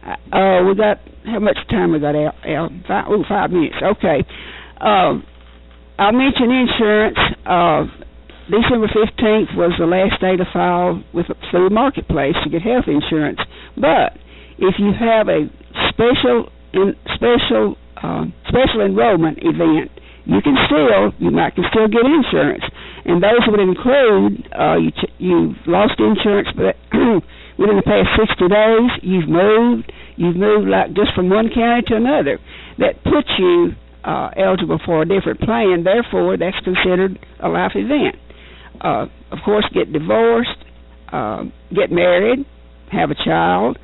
We got, how much time we got, Al? 5 minutes. Okay. I'll mention insurance. December 15th was the last day to file through the marketplace to get health insurance. But if you have a special enrollment event, you can still get insurance, and those would include you've lost insurance, but within the past 60 days you've moved like just from one county to another. That puts you eligible for a different plan. Therefore, that's considered a life event. Of course, get divorced, get married, have a child,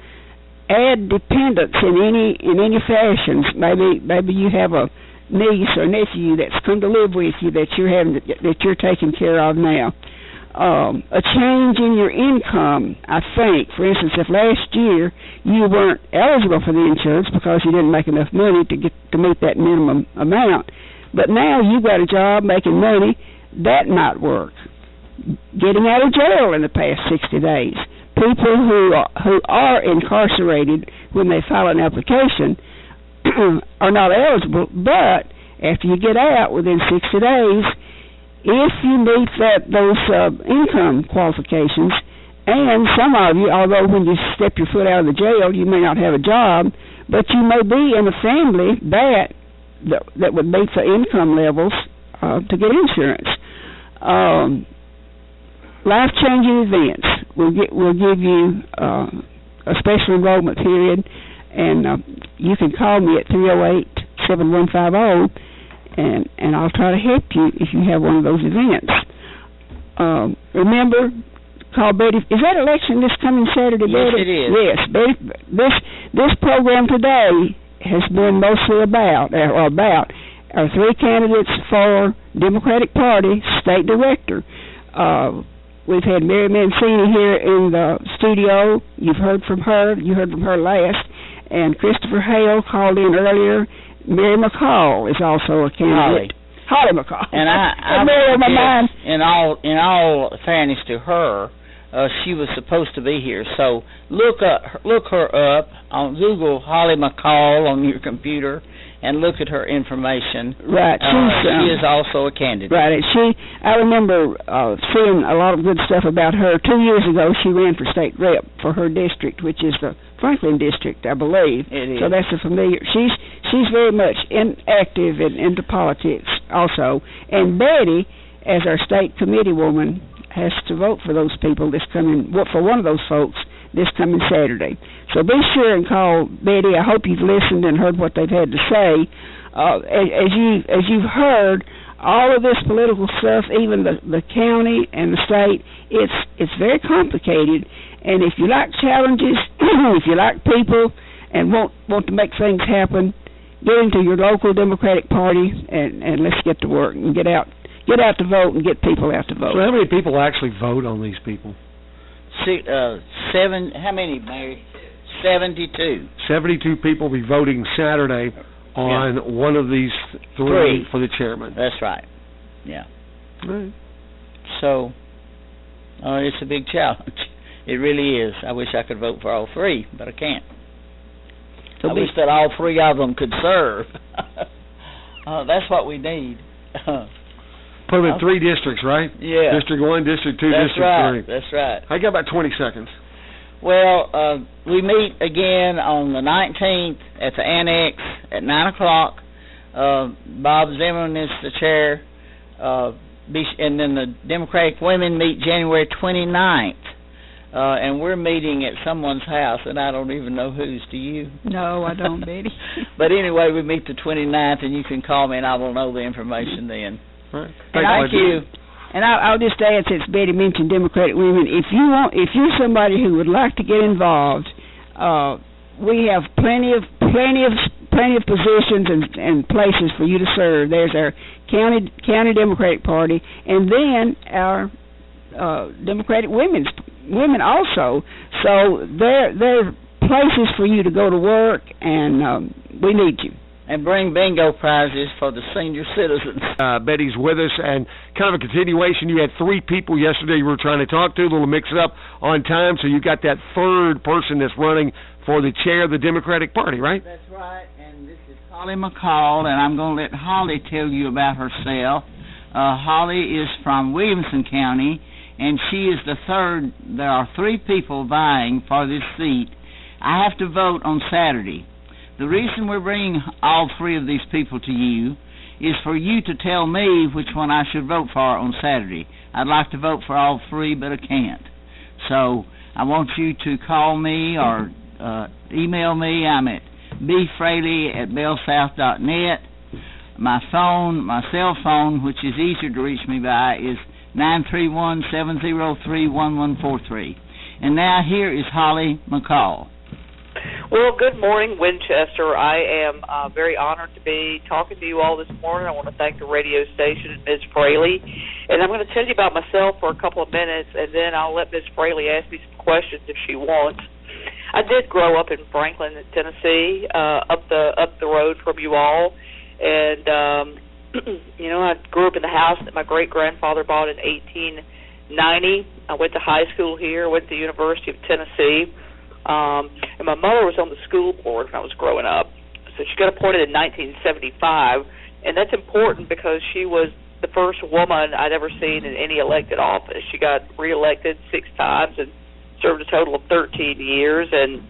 add dependents in any fashions. Maybe you have a niece or nephew that's come to live with you that you're taking care of now. A change in your income, I think. For instance, if last year you weren't eligible for the insurance because you didn't make enough money to meet that minimum amount, but now you've got a job making money, that might work. Getting out of jail in the past 60 days. People who are incarcerated, when they file an application, are not eligible, but after you get out within 60 days, if you meet those income qualifications, and some of you, although when you step your foot out of the jail, you may not have a job, but you may be in a family that would meet the income levels to get insurance. Life-changing events will give you a special enrollment period, and you can call me at 308-7150, and I'll try to help you if you have one of those events. Remember, call Betty. Is that election this coming Saturday, Yes, Betty? it is. Yes, Betty. This program today has been mostly about our three candidates for Democratic Party State Director. We've had Mary Mancini here in the studio. You've heard from her. You heard from her last. And Christopher Hale called in earlier. Mary McCall is also a candidate. Holly McCall. And I Mary on my mind. In all fairness to her, she was supposed to be here. So look her up on Google, Holly McCall on your computer, and look at her information. Right. She is also a candidate. Right. I remember seeing a lot of good stuff about her. 2 years ago, she ran for state rep for her district, which is the Franklin district, I believe. It is. So that's a familiar. She's very much active into politics also. And Betty, as our state committee woman, has to vote for those people for one of those folks this coming Saturday. So be sure and call Betty. I hope you've listened and heard what they've had to say. As you've heard, all of this political stuff, even the county and the state, it's very complicated. And if you like challenges, if you like people, and want to make things happen, get into your local Democratic Party and let's get to work and get out to vote and get people out to vote. So how many people actually vote on these people? How many, Mary? 72. 72 people will be voting Saturday on one of these three for the chairman. That's right. Yeah. Right. So, it's a big challenge. It really is. I wish I could vote for all three, but I can't. I wish that all three of them could serve. That's what we need. Put them in three districts, right? Yeah. District 1, District 2, That's District right. 3. That's right. I got about 20 seconds. Well, we meet again on the 19th at the Annex at 9 o'clock. Bob Zimmerman is the chair. And then the Democratic women meet January 29th. And we're meeting at someone's house, and I don't even know whose. Do you? No, I don't, Betty. But anyway, we meet the 29th, and you can call me, and I will know the information then. Right. Thank you. And I'll just add, since Betty mentioned Democratic women, if you're somebody who would like to get involved, we have plenty of positions and places for you to serve. There's our county Democratic Party, and then our Democratic women also. So there are places for you to go to work, and we need you. And bring bingo prizes for the senior citizens. Betty's with us, and kind of a continuation. You had three people yesterday you were trying to talk to, a little mix-up on time, so you got that third person that's running for the chair of the Democratic Party, right? That's right, and this is Holly McCall, and I'm going to let Holly tell you about herself. Holly is from Williamson County, and she is the third. There are three people vying for this seat. I have to vote on Saturday. The reason we're bringing all three of these people to you is for you to tell me which one I should vote for on Saturday. I'd like to vote for all three, but I can't. So I want you to call me or email me. I'm at bfraley@bellsouth.net. My cell phone, which is easier to reach me by, is 931-703-1143. And now here is Holly McCall. Well, good morning, Winchester. I am very honored to be talking to you all this morning. I want to thank the radio station and Ms. Fraley. And I'm going to tell you about myself for a couple of minutes, and then I'll let Ms. Fraley ask me some questions if she wants. I did grow up in Franklin, Tennessee, up the road from you all. And, I grew up in the house that my great-grandfather bought in 1890. I went to high school here, went to the University of Tennessee. And my mother was on the school board when I was growing up. So she got appointed in 1975, and that's important because she was the first woman I'd ever seen in any elected office. She got reelected 6 times and served a total of 13 years, and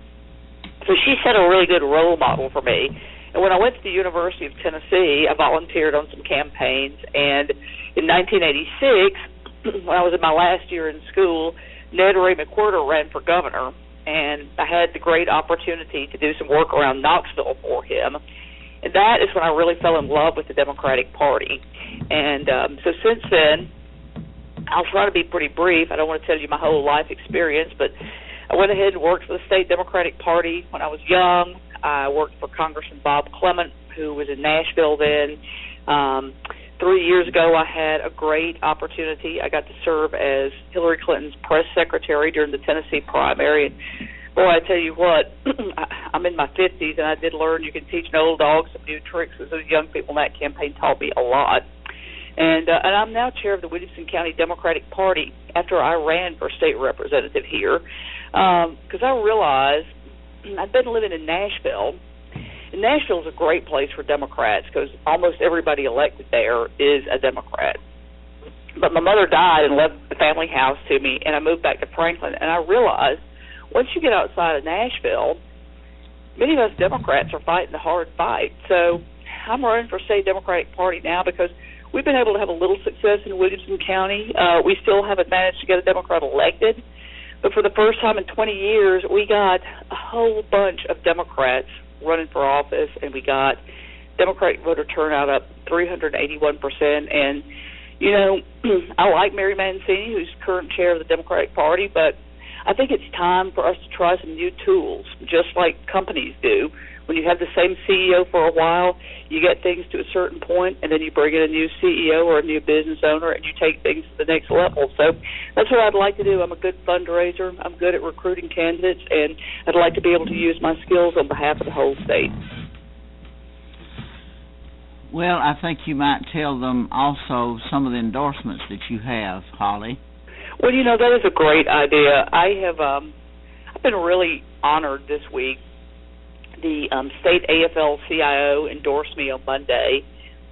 so she set a really good role model for me. And when I went to the University of Tennessee, I volunteered on some campaigns, and in 1986, when I was in my last year in school, Ned Ray McWhirter ran for governor, and I had the great opportunity to do some work around Knoxville for him. And that is when I really fell in love with the Democratic Party. And so since then, I'll try to be pretty brief. I don't want to tell you my whole life experience, but I went ahead and worked for the state Democratic Party when I was young. I worked for Congressman Bob Clement, who was in Nashville then. 3 years ago, I had a great opportunity. I got to serve as Hillary Clinton's press secretary during the Tennessee primary. And boy, I tell you what, I'm in my 50s, and I did learn you can teach an old dog some new tricks, as those young people in that campaign taught me a lot. And I'm now chair of the Williamson County Democratic Party after I ran for state representative here, because I realized I've been living in Nashville. And Nashville is a great place for Democrats because almost everybody elected there is a Democrat. But my mother died and left the family house to me, and I moved back to Franklin. And I realized once you get outside of Nashville, many of us Democrats are fighting the hard fight. So I'm running for state Democratic Party now because we've been able to have a little success in Williamson County. We still haven't managed to get a Democrat elected. But for the first time in 20 years, we got a whole bunch of Democrats running for office, and we got Democratic voter turnout up 381%. And, you know, I like Mary Mancini, who's current chair of the Democratic Party, but I think it's time for us to try some new tools, just like companies do. When you have the same CEO for a while, you get things to a certain point, and then you bring in a new CEO or a new business owner, and you take things to the next level. So that's what I'd like to do. I'm a good fundraiser. I'm good at recruiting candidates, and I'd like to be able to use my skills on behalf of the whole state. Well, I think you might tell them also some of the endorsements that you have, Holly. Well, you know, that is a great idea. I've been really honored this week. The state AFL-CIO endorsed me on Monday,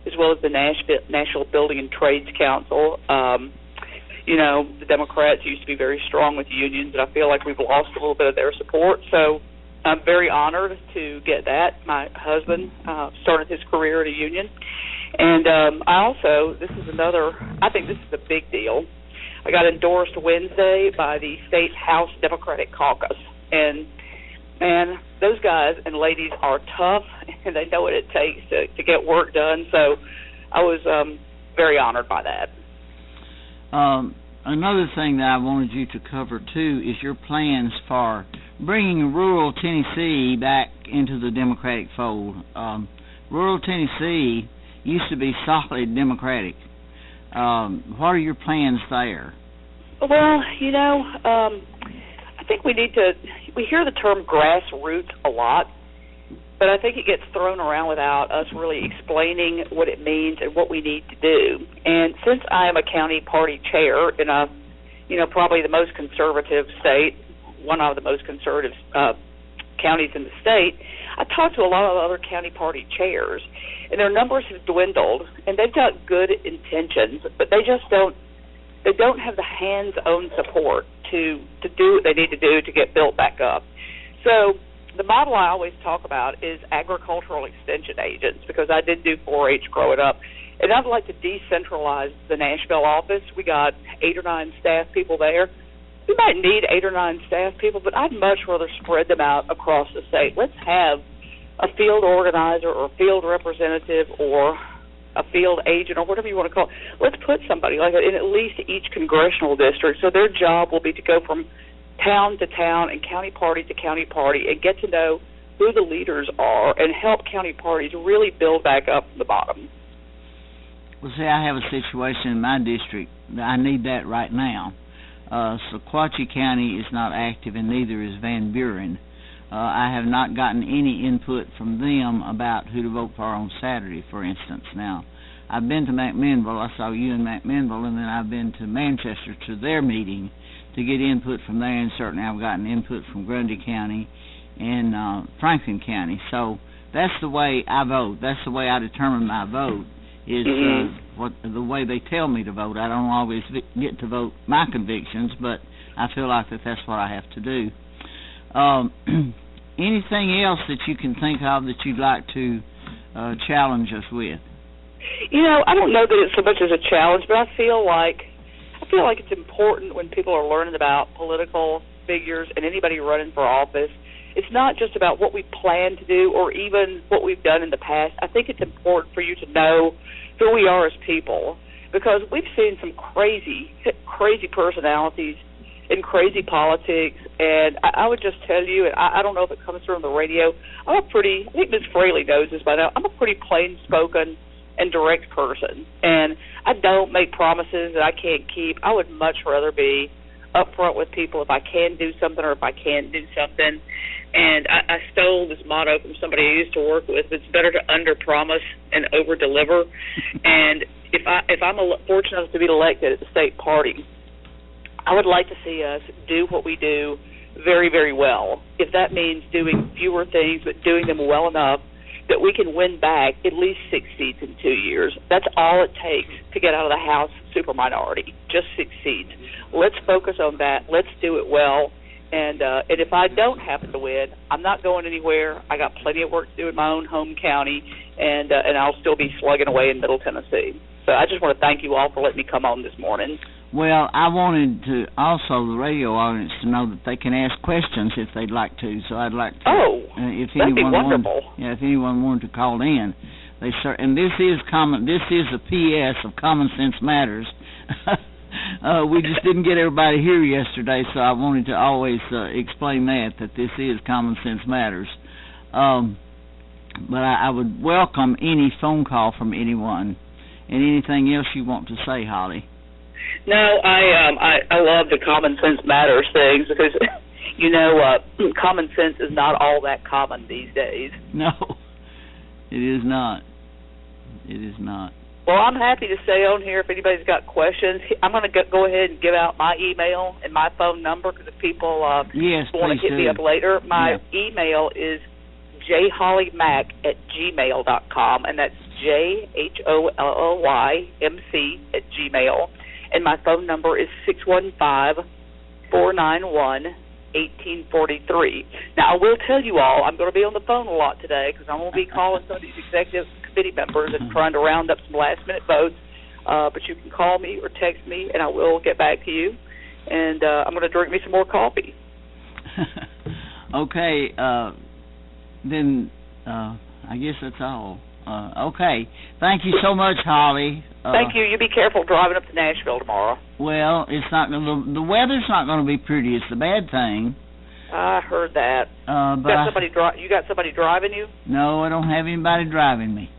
as well as the National Building and Trades Council. You know, the Democrats used to be very strong with unions, and I feel like we've lost a little bit of their support. So I'm very honored to get that. My husband started his career at a union. And I think this is a big deal. I got endorsed Wednesday by the State House Democratic Caucus. And, man, those guys and ladies are tough, and they know what it takes to get work done. So I was very honored by that. Another thing that I wanted you to cover, too, is your plans for bringing rural Tennessee back into the Democratic fold. Rural Tennessee used to be solid Democratic. What are your plans there? Well, you know, I think we hear the term grassroots a lot, but I think it gets thrown around without us really explaining what it means and what we need to do. And since I am a county party chair in a, you know, probably the most conservative state, one of the most conservative counties in the state, I talk to a lot of other county party chairs, and their numbers have dwindled, and they've got good intentions, but they don't have the hands-on support to do what they need to do to get built back up. So the model I always talk about is agricultural extension agents, because I did do 4-H growing up, and I'd like to decentralize the Nashville office. We got 8 or 9 staff people there. We might need 8 or 9 staff people, but I'd much rather spread them out across the state. Let's have a field organizer or a field representative or a field agent or whatever you want to call it. Let's put somebody like that in at least each congressional district, so their job will be to go from town to town and county party to county party and get to know who the leaders are and help county parties really build back up from the bottom. Well, see, I have a situation in my district that I need that right now. Sequatchie County is not active, and neither is Van Buren. I have not gotten any input from them about who to vote for on Saturday, for instance. Now, I've been to McMinnville. I saw you in McMinnville, and then I've been to Manchester to their meeting to get input from there, and certainly I've gotten input from Grundy County and Franklin County. So that's the way I vote. That's the way I determine my vote. Is what the way they tell me to vote. I don't always get to vote my convictions, but I feel like that's what I have to do. Anything else that you can think of that you'd like to challenge us with? I don't know that it's so much as a challenge, but I feel like it's important when people are learning about political figures and anybody running for office. It's not just about what we plan to do or even what we've done in the past. I think it's important for you to know who we are as people, because we've seen some crazy personalities in crazy politics, and I would just tell you, and I don't know if it comes through on the radio, I think Ms. Fraley knows this by now, I'm a pretty plain-spoken and direct person, and I don't make promises that I can't keep. I would much rather be upfront with people if I can do something or if I can't do something. And I stole this motto from somebody I used to work with. It's better to under-promise and over-deliver. And if I'm fortunate enough to be elected at the state party, I would like to see us do what we do very, very well. If that means doing fewer things but doing them well enough that we can win back at least 6 seats in 2 years, that's all it takes to get out of the House super minority, just 6 seats. Let's focus on that. Let's do it well. And if I don't happen to win, I'm not going anywhere. I got plenty of work to do in my own home county, and I'll still be slugging away in Middle Tennessee. So I just want to thank you all for letting me come on this morning. Well, I wanted to also the radio audience to know that they can ask questions if they'd like to. So I'd like to. That'd be wonderful. If anyone wanted to call in, and this is a PS of Common Sense Matters. We just didn't get everybody here yesterday, so I wanted to always explain that this is Common Sense Matters. But I would welcome any phone call from anyone. And anything else you want to say, Holly? No, I love the Common Sense Matters things because, common sense is not all that common these days. No, it is not. It is not. Well, I'm happy to stay on here if anybody's got questions. I'm going to go ahead and give out my email and my phone number because if people want to hit me up later, my email is jhollymac@gmail.com, and that's JHOLLYMC@gmail. And my phone number is 615-491-1843. Now, I will tell you all, I'm going to be on the phone a lot today because I'm going to be calling some of these executive committee members and trying to round up some last-minute votes. But you can call me or text me, and I will get back to you. And I'm going to drink me some more coffee. Okay. Then I guess that's all. Okay. Thank you so much, Holly. Thank you. You be careful driving up to Nashville tomorrow. Well, it's not going to. The weather's not going to be pretty. It's the bad thing. I heard that. But you got somebody driving you? No, I don't have anybody driving me.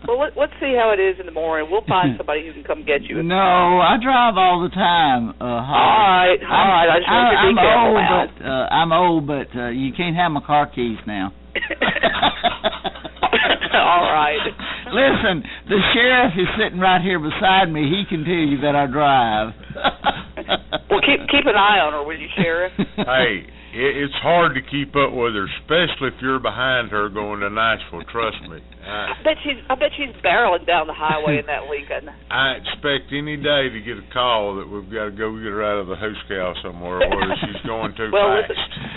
Well, let's see how it is in the morning. We'll find somebody who can come get you. No, I drive all the time. All right. I just want you to be careful now. I'm old, but you can't have my car keys now. All right. Listen, the sheriff is sitting right here beside me. He can tell you that I drive. Well, keep an eye on her, will you, Sheriff? Hey, it's hard to keep up with her, especially if you're behind her going to Nashville. Trust me. I bet she's barreling down the highway in that Lincoln. I expect any day to get a call that we've got to go get her out of the house cow somewhere where she's going too fast.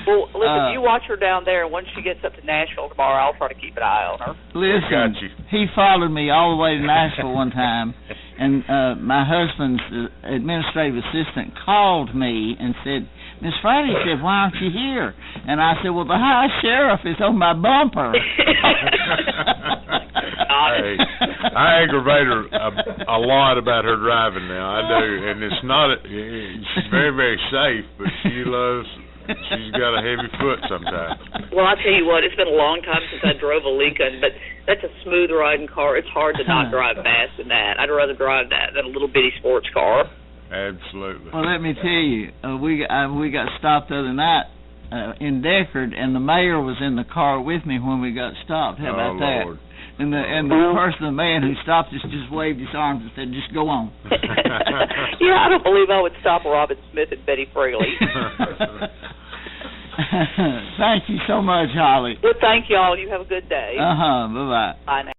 Listen, you watch her down there, and once she gets up to Nashville tomorrow, I'll try to keep an eye on her. Listen, he followed me all the way to Nashville one time, and my husband's administrative assistant called me and said, Miss Friday said, why aren't you here? And I said, well, the high sheriff is on my bumper. Hey, I aggravate her a lot about her driving now. I do, and it's she's very, very safe, but she's got a heavy foot sometimes. Well, I'll tell you what, it's been a long time since I drove a Lincoln, but that's a smooth riding car. It's hard to not drive fast in that. I'd rather drive that than a little bitty sports car. Absolutely. Well, let me tell you, we got stopped the other night in Deckard, and the mayor was in the car with me when we got stopped. How about that? Lord. And the man who stopped us just waved his arms and said, "Just go on." Yeah, I don't believe I would stop Robin Smith and Betty Fraley. Thank you so much, Holly. Well, thank you all. You have a good day. Bye-bye. Bye now.